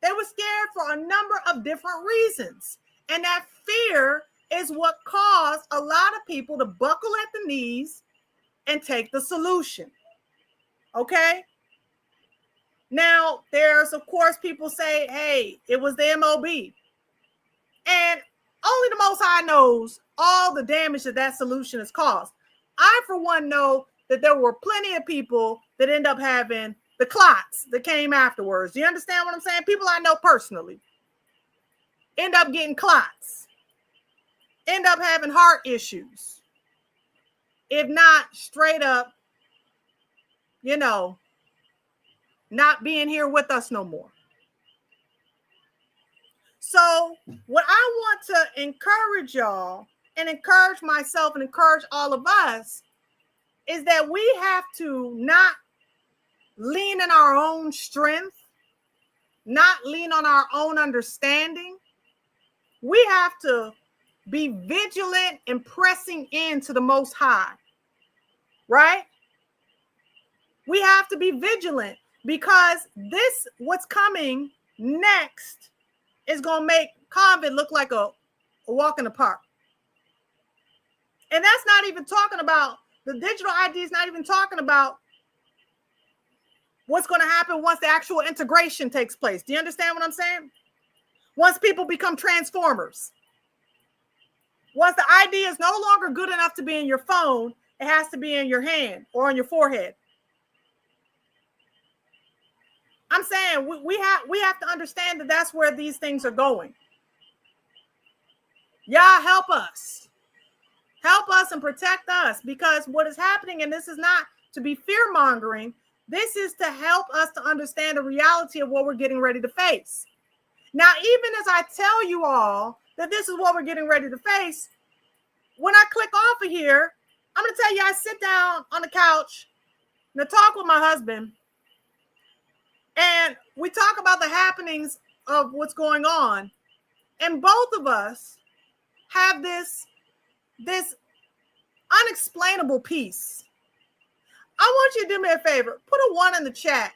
Speaker 19: They were scared for a number of different reasons. And that fear is what caused a lot of people to buckle at the knees and take the solution. Okay? Now, there's, of course, people say, hey, it was the MOB. And only the Most High knows all the damage that solution has caused. I, for one, know that there were plenty of people that end up having the clots that came afterwards. Do you understand what I'm saying? People I know personally end up getting clots, end up having heart issues, if not straight up, not being here with us no more. So what I want to encourage y'all and encourage myself and encourage all of us is that we have to not lean in our own strength, not lean on our own understanding. We have to be vigilant and pressing into the Most High, right? We have to be vigilant because what's coming next is going to make COVID look like a walk in the park. And that's not even talking about, the digital ID is not even talking about what's going to happen once the actual integration takes place. Do you understand what I'm saying? Once people become transformers. Once the ID is no longer good enough to be in your phone, it has to be in your hand or on your forehead. I'm saying we have to understand that that's where these things are going. Y'all help us. Help us and protect us, because what is happening, and this is not to be fear-mongering, this is to help us to understand the reality of what we're getting ready to face. Now, even as I tell you all that this is what we're getting ready to face, when I click off of here, I'm going to tell you, I sit down on the couch and I talk with my husband, and we talk about the happenings of what's going on. And both of us have this unexplainable peace. I want you to do me a favor. Put a 1 in the chat.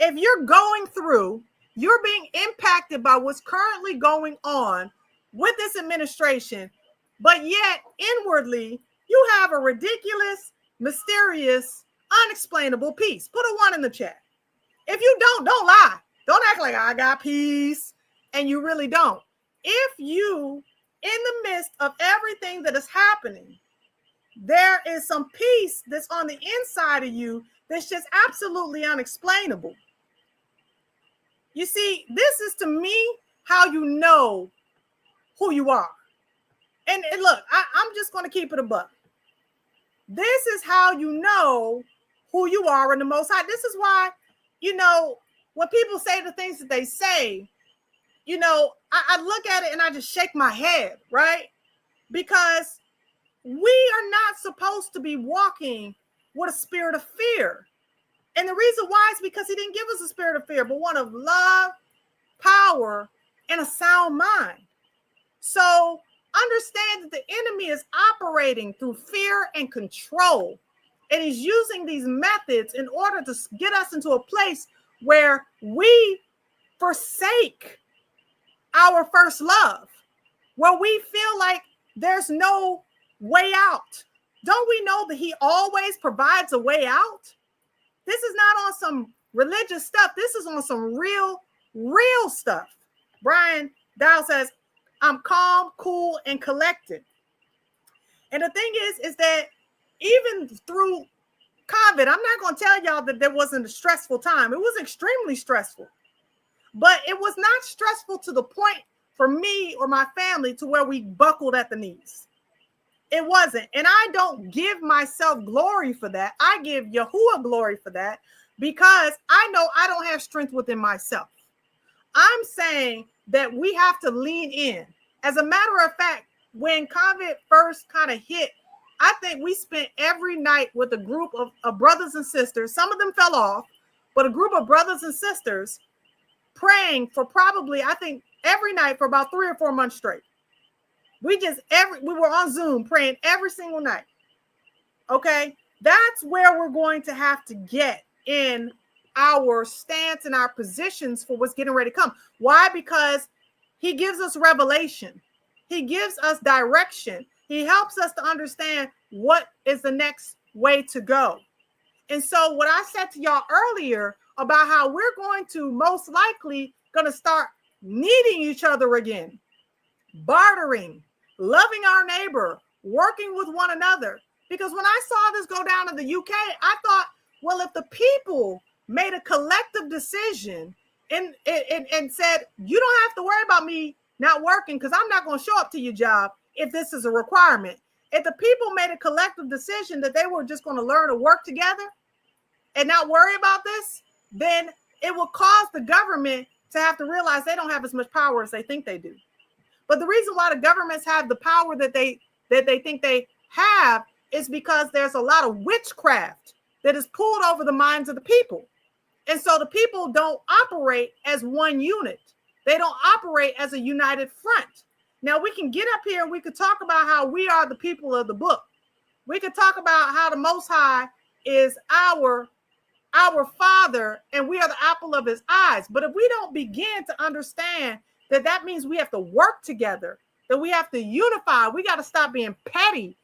Speaker 19: If you're going through, you're being impacted by what's currently going on with this administration, but yet inwardly, you have a ridiculous, mysterious, unexplainable peace. Put a 1 in the chat. If you don't lie. Don't act like I got peace and you really don't. If you, in the midst of everything that is happening, there is some peace that's on the inside of you that's just absolutely unexplainable. You see, this is to me how you know who you are. And look, I'm just going to keep it a buck. This is how you know who you are in the Most High. This is why, when people say the things that they say, I look at it and I just shake my head, right? Because we are not supposed to be walking with a spirit of fear. And the reason why is because he didn't give us a spirit of fear, but one of love, power, and a sound mind. So understand that the enemy is operating through fear and control. And he's using these methods in order to get us into a place where we forsake our first love, where we feel like there's no way out. Don't we know that he always provides a way out? This is not on some religious stuff. This is on some real stuff. Brian Dow says, I'm calm, cool, and collected. And the thing is that even through COVID, I'm not going to tell y'all that there wasn't a stressful time. It was extremely stressful. But it was not stressful to the point for me or my family to where we buckled at the knees. It wasn't. And I don't give myself glory for that. I give Yahuwah glory for that, because I know I don't have strength within myself. I'm saying that we have to lean in. As a matter of fact, when COVID first kind of hit, I think we spent every night with a group of brothers and sisters. Some of them fell off, but a group of brothers and sisters praying for probably, I think, every night for about 3 or 4 months straight. We were on Zoom praying every single night. Okay. That's where we're going to have to get in our stance and our positions for what's getting ready to come. Why? Because he gives us revelation. He gives us direction. He helps us to understand what is the next way to go. And so what I said to y'all earlier about how we're going to most likely going to start needing each other again, bartering, loving our neighbor, working with one another. Because when I saw this go down in the UK, I thought, well, if the people made a collective decision and said, you don't have to worry about me not working because I'm not going to show up to your job if this is a requirement. If the people made a collective decision that they were just going to learn to work together and not worry about this, then it will cause the government to have to realize they don't have as much power as they think they do. But the reason why the governments have the power that they think they have is because there's a lot of witchcraft that is pulled over the minds of the people. And so the people don't operate as one unit. They don't operate as a united front. Now we can get up here and we could talk about how we are the people of the book. We could talk about how the Most High is our Father and we are the apple of his eyes. But if we don't begin to understand that that means we have to work together, that we have to unify, we got to stop being petty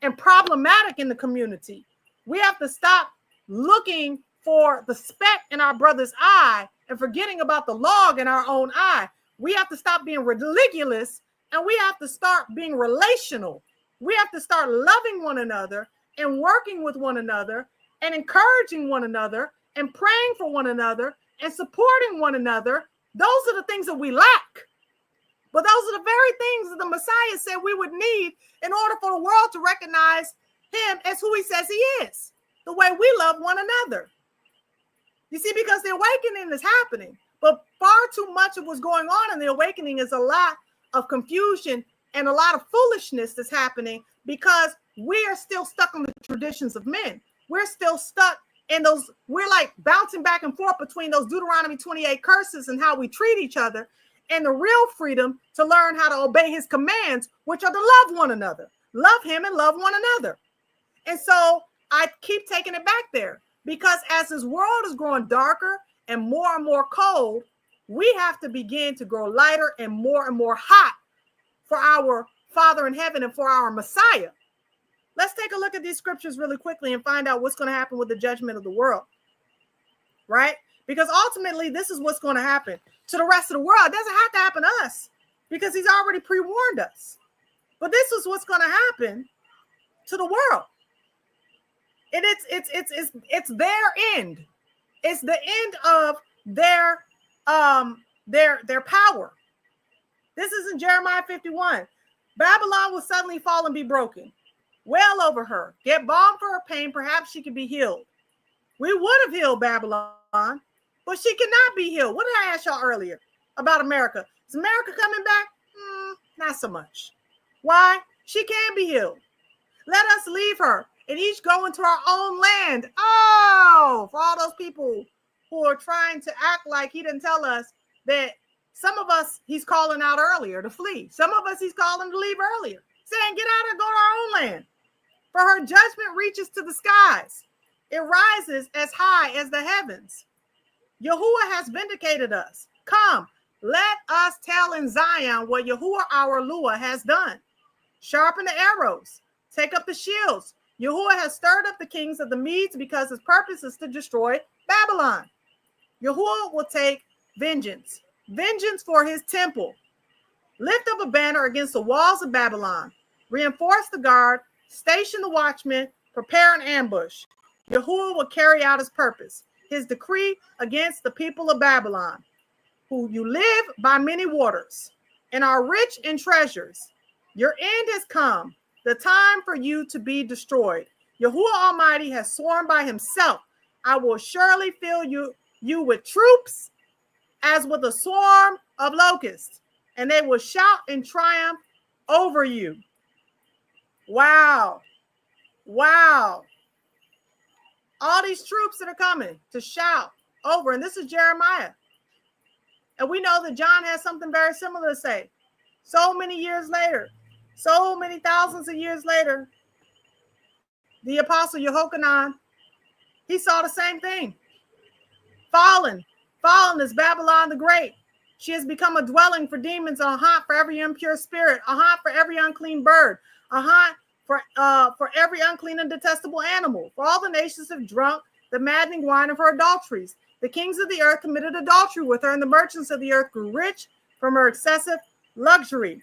Speaker 19: and problematic in the community. We have to stop looking for the speck in our brother's eye and forgetting about the log in our own eye. We have to stop being ridiculous and we have to start being relational. We have to start loving one another and working with one another and encouraging one another and praying for one another and supporting one another. Those are the things that we lack. But those are the very things that the Messiah said we would need in order for the world to recognize him as who he says he is, the way we love one another. You see, because the awakening is happening, but far too much of what's going on in the awakening is a lot of confusion and a lot of foolishness that's happening because we are still stuck on the traditions of men. We're still stuck in those, we're like bouncing back and forth between those Deuteronomy 28 curses and how we treat each other and the real freedom to learn how to obey his commands, which are to love one another, love him and love one another. And so I keep taking it back there because as this world is growing darker and more cold, we have to begin to grow lighter and more hot for our Father in heaven and for our Messiah. Let's take a look at these scriptures really quickly and find out what's going to happen with the judgment of the world, right? Because ultimately, this is what's going to happen to the rest of the world. It doesn't have to happen to us because he's already pre-warned us. But this is what's going to happen to the world. And it's their end. It's the end of their power. This is in Jeremiah 51. Babylon will suddenly fall and be broken. Wail over her. Get balm for her pain. Perhaps she could be healed. We would have healed Babylon, but she cannot be healed. What did I ask y'all earlier about America? Is America coming back? Not so much. Why? She can be healed. Let us leave her and each go into our own land. Oh, for all those people who are trying to act like he didn't tell us that some of us he's calling out earlier to flee. Some of us he's calling to leave earlier, saying get out and go to our own land. For her judgment reaches to the skies. It rises as high as the heavens. Yahuwah has vindicated us. Come, let us tell in Zion what Yahuwah our Lua has done. Sharpen the arrows. Take up the shields. Yahuwah has stirred up the kings of the Medes because his purpose is to destroy Babylon. Yahuwah will take vengeance. Vengeance for his temple. Lift up a banner against the walls of Babylon. Reinforce the guard. Station the watchmen. Prepare an ambush. Yahuwah will carry out his purpose. His decree against the people of Babylon, who you live by many waters and are rich in treasures. Your end has come, the time for you to be destroyed. Yahuwah Almighty has sworn by himself, I will surely fill you with troops as with a swarm of locusts, and they will shout in triumph over you. Wow. Wow. All these troops that are coming to shout over, and this is Jeremiah. And we know that John has something very similar to say. So many years later, so many thousands of years later, the apostle Yehochanan, he saw the same thing. Fallen is Babylon the Great. She has become a dwelling for demons, a haunt for every impure spirit, a haunt for every unclean bird, a haunt for every unclean and detestable animal. For all the nations have drunk the maddening wine of her adulteries. The kings of the earth committed adultery with her, and the merchants of the earth grew rich from her excessive luxury.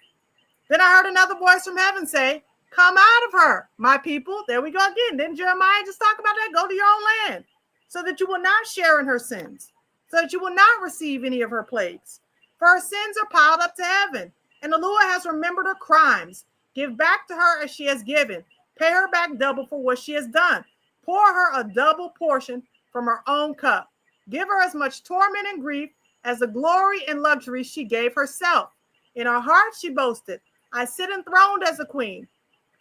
Speaker 19: Then I heard another voice from heaven say, come out of her, my people. There we go again. Didn't Jeremiah just talk about that? Go to your own land, so that you will not share in her sins, so that you will not receive any of her plagues. For her sins are piled up to heaven, and the Lord has remembered her crimes. Give back to her as she has given. Pay her back double for what she has done. Pour her a double portion from her own cup. Give her as much torment and grief as the glory and luxury she gave herself. In her heart she boasted, I sit enthroned as a queen.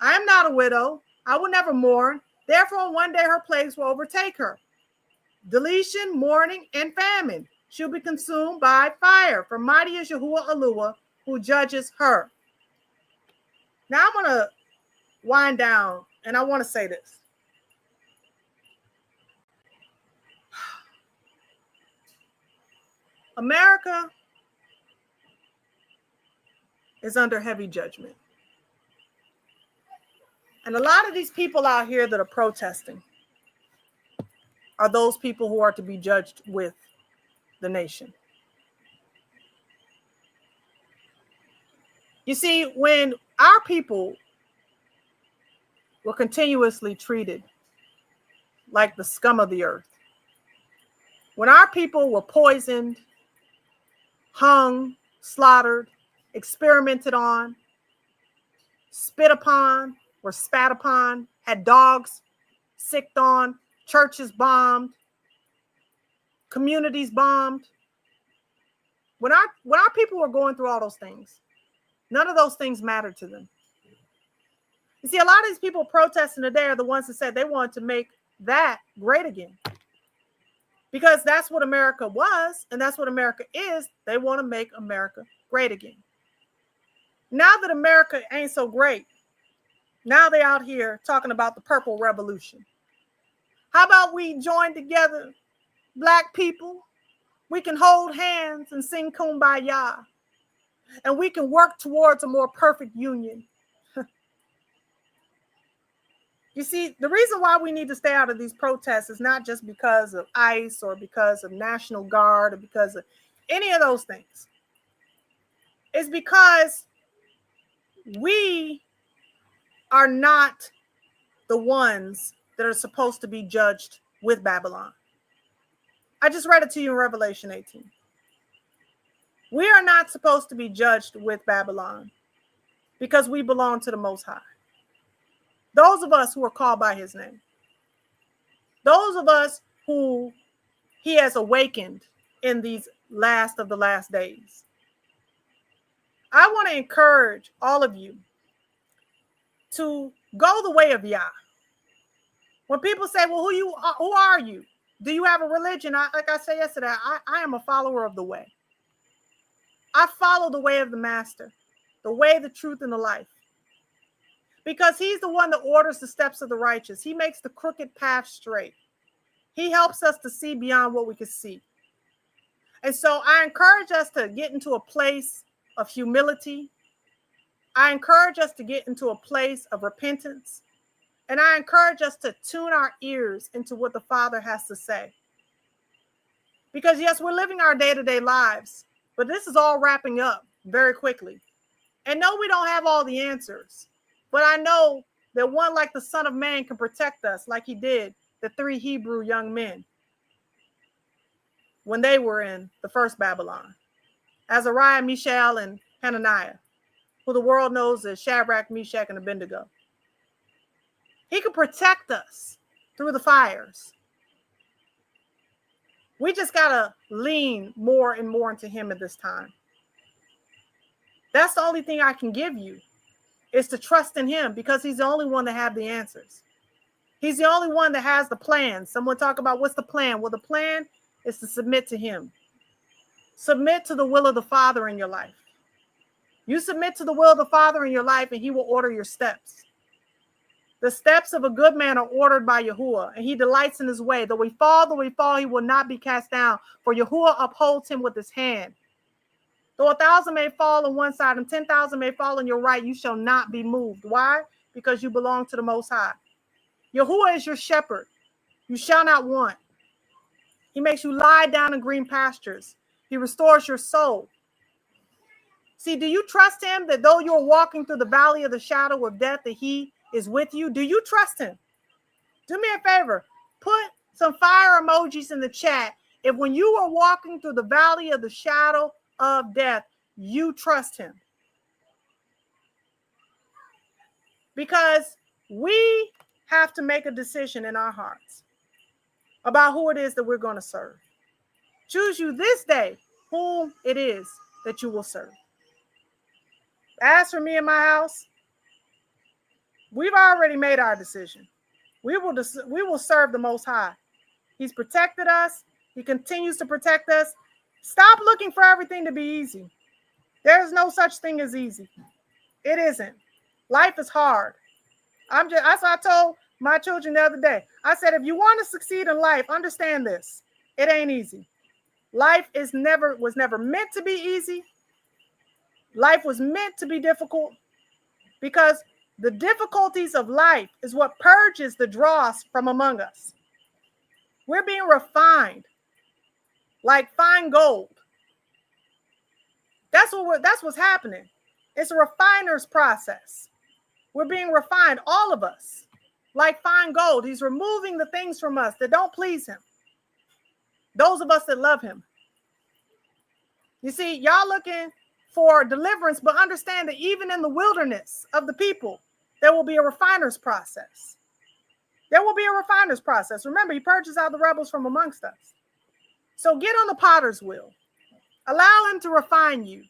Speaker 19: I am not a widow. I will never mourn. Therefore, one day her plagues will overtake her. Deletion, mourning, and famine. She'll be consumed by fire. For mighty is Yahuwah Eluah, who judges her. Now I'm going to wind down, and I want to say this. America is under heavy judgment. And a lot of these people out here that are protesting are those people who are to be judged with the nation. You see, when our people were continuously treated like the scum of the earth, when our people were poisoned, hung, slaughtered, experimented on, spit upon, were spat upon, had dogs sicked on, churches bombed, communities bombed. When our people were going through all those things, none of those things mattered to them. You see, a lot of these people protesting today are the ones that said they wanted to make that great again. Because that's what America was, and that's what America is. They want to make America great again. Now that America ain't so great, now they're out here talking about the Purple Revolution. How about we join together, Black people? We can hold hands and sing Kumbaya, and we can work towards a more perfect union. You see, the reason why we need to stay out of these protests is not just because of ICE or because of National Guard or because of any of those things. It's because we are not the ones that are supposed to be judged with Babylon. I just read it to you in Revelation 18. We are not supposed to be judged with Babylon because we belong to the Most High. Those of us who are called by his name. Those of us who he has awakened in these last of the last days. I want to encourage all of you to go the way of Yah. When people say, well, who are you? Do you have a religion? Like I said yesterday, I am a follower of the way. I follow the way of the master, the way, the truth, and the life. Because he's the one that orders the steps of the righteous. He makes the crooked path straight. He helps us to see beyond what we can see. And so I encourage us to get into a place of humility. I encourage us to get into a place of repentance. And I encourage us to tune our ears into what the Father has to say. Because yes, we're living our day-to-day lives, but this is all wrapping up very quickly. And no, we don't have all the answers. But I know that one like the Son of Man can protect us like he did the 3 Hebrew young men when they were in the first Babylon. Azariah, Mishael, and Hananiah, who the world knows as Shadrach, Meshach, and Abednego. He can protect us through the fires. We just got to lean more and more into him at this time. That's the only thing I can give you. Is to trust in him because he's the only one that has the answers. He's the only one that has the plan. Someone talk about what's the plan? Well, the plan is to submit to him. Submit to the will of the Father in your life. You submit to the will of the Father in your life and he will order your steps. The steps of a good man are ordered by Yahuwah, and he delights in his way. Though he fall, he will not be cast down, for Yahuwah upholds him with his hand. Though 1,000 may fall on one side and 10,000 may fall on your right, you shall not be moved. Why? Because you belong to the Most High. Yahuwah is your shepherd. You shall not want. He makes you lie down in green pastures. He restores your soul. See, do you trust him that though you're walking through the valley of the shadow of death, that he is with you? Do you trust him? Do me a favor. Put some fire emojis in the chat if when you are walking through the valley of the shadow of death, you trust him. Because we have to make a decision in our hearts about who it is that we're going to serve. Choose you this day whom it is that you will serve. As for me and my house, we've already made our decision. We will serve the Most High. He's protected us. He continues to protect us. Stop looking for everything to be easy. There's no such thing as easy. It isn't. Life is hard. That's what I told my children the other day. I said, if you want to succeed in life, understand this. It ain't easy. Life was never meant to be easy. Life was meant to be difficult because the difficulties of life is what purges the dross from among us. We're being refined like fine gold. That's what's happening. It's a refiner's process. We're being refined, all of us, like fine gold. He's removing the things from us that don't please him. Those of us that love him. You see, y'all looking for deliverance, but understand that even in the wilderness of the people, there will be a refiner's process. There will be a refiner's process. Remember, he purges out the rebels from amongst us. So get on the potter's wheel. Allow him to refine you.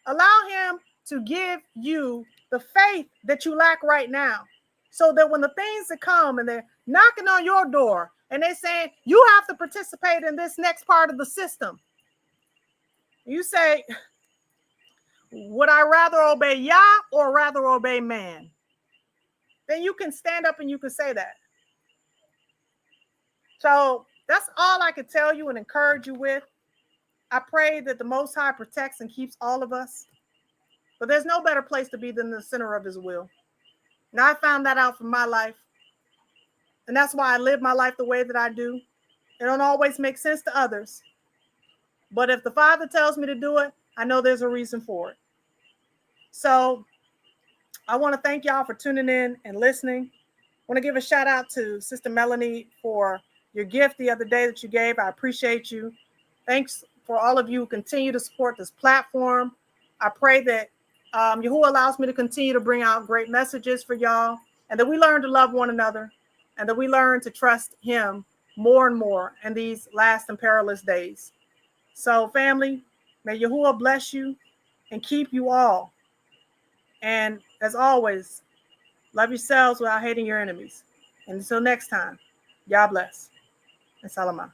Speaker 19: Allow him to give you the faith that you lack right now. So that when the things that come and they're knocking on your door and they're saying, you have to participate in this next part of the system. You say, would I rather obey Yah or rather obey man? Then you can stand up and you can say that. So that's all I could tell you and encourage you with. I pray that the Most High protects and keeps all of us. But there's no better place to be than the center of his will. Now, I found that out from my life. And that's why I live my life the way that I do. It don't always make sense to others. But if the Father tells me to do it, I know there's a reason for it. So I want to thank y'all for tuning in and listening. I want to give a shout out to Sister Melanie for your gift the other day that you gave. I appreciate you. Thanks for all of you who continue to support this platform. I pray that Yahuwah allows me to continue to bring out great messages for y'all, and that we learn to love one another, and that we learn to trust him more and more in these last and perilous days. So, family, may Yahuwah bless you and keep you all. And as always, love yourselves without hating your enemies. And until next time, Yah bless and Salamah.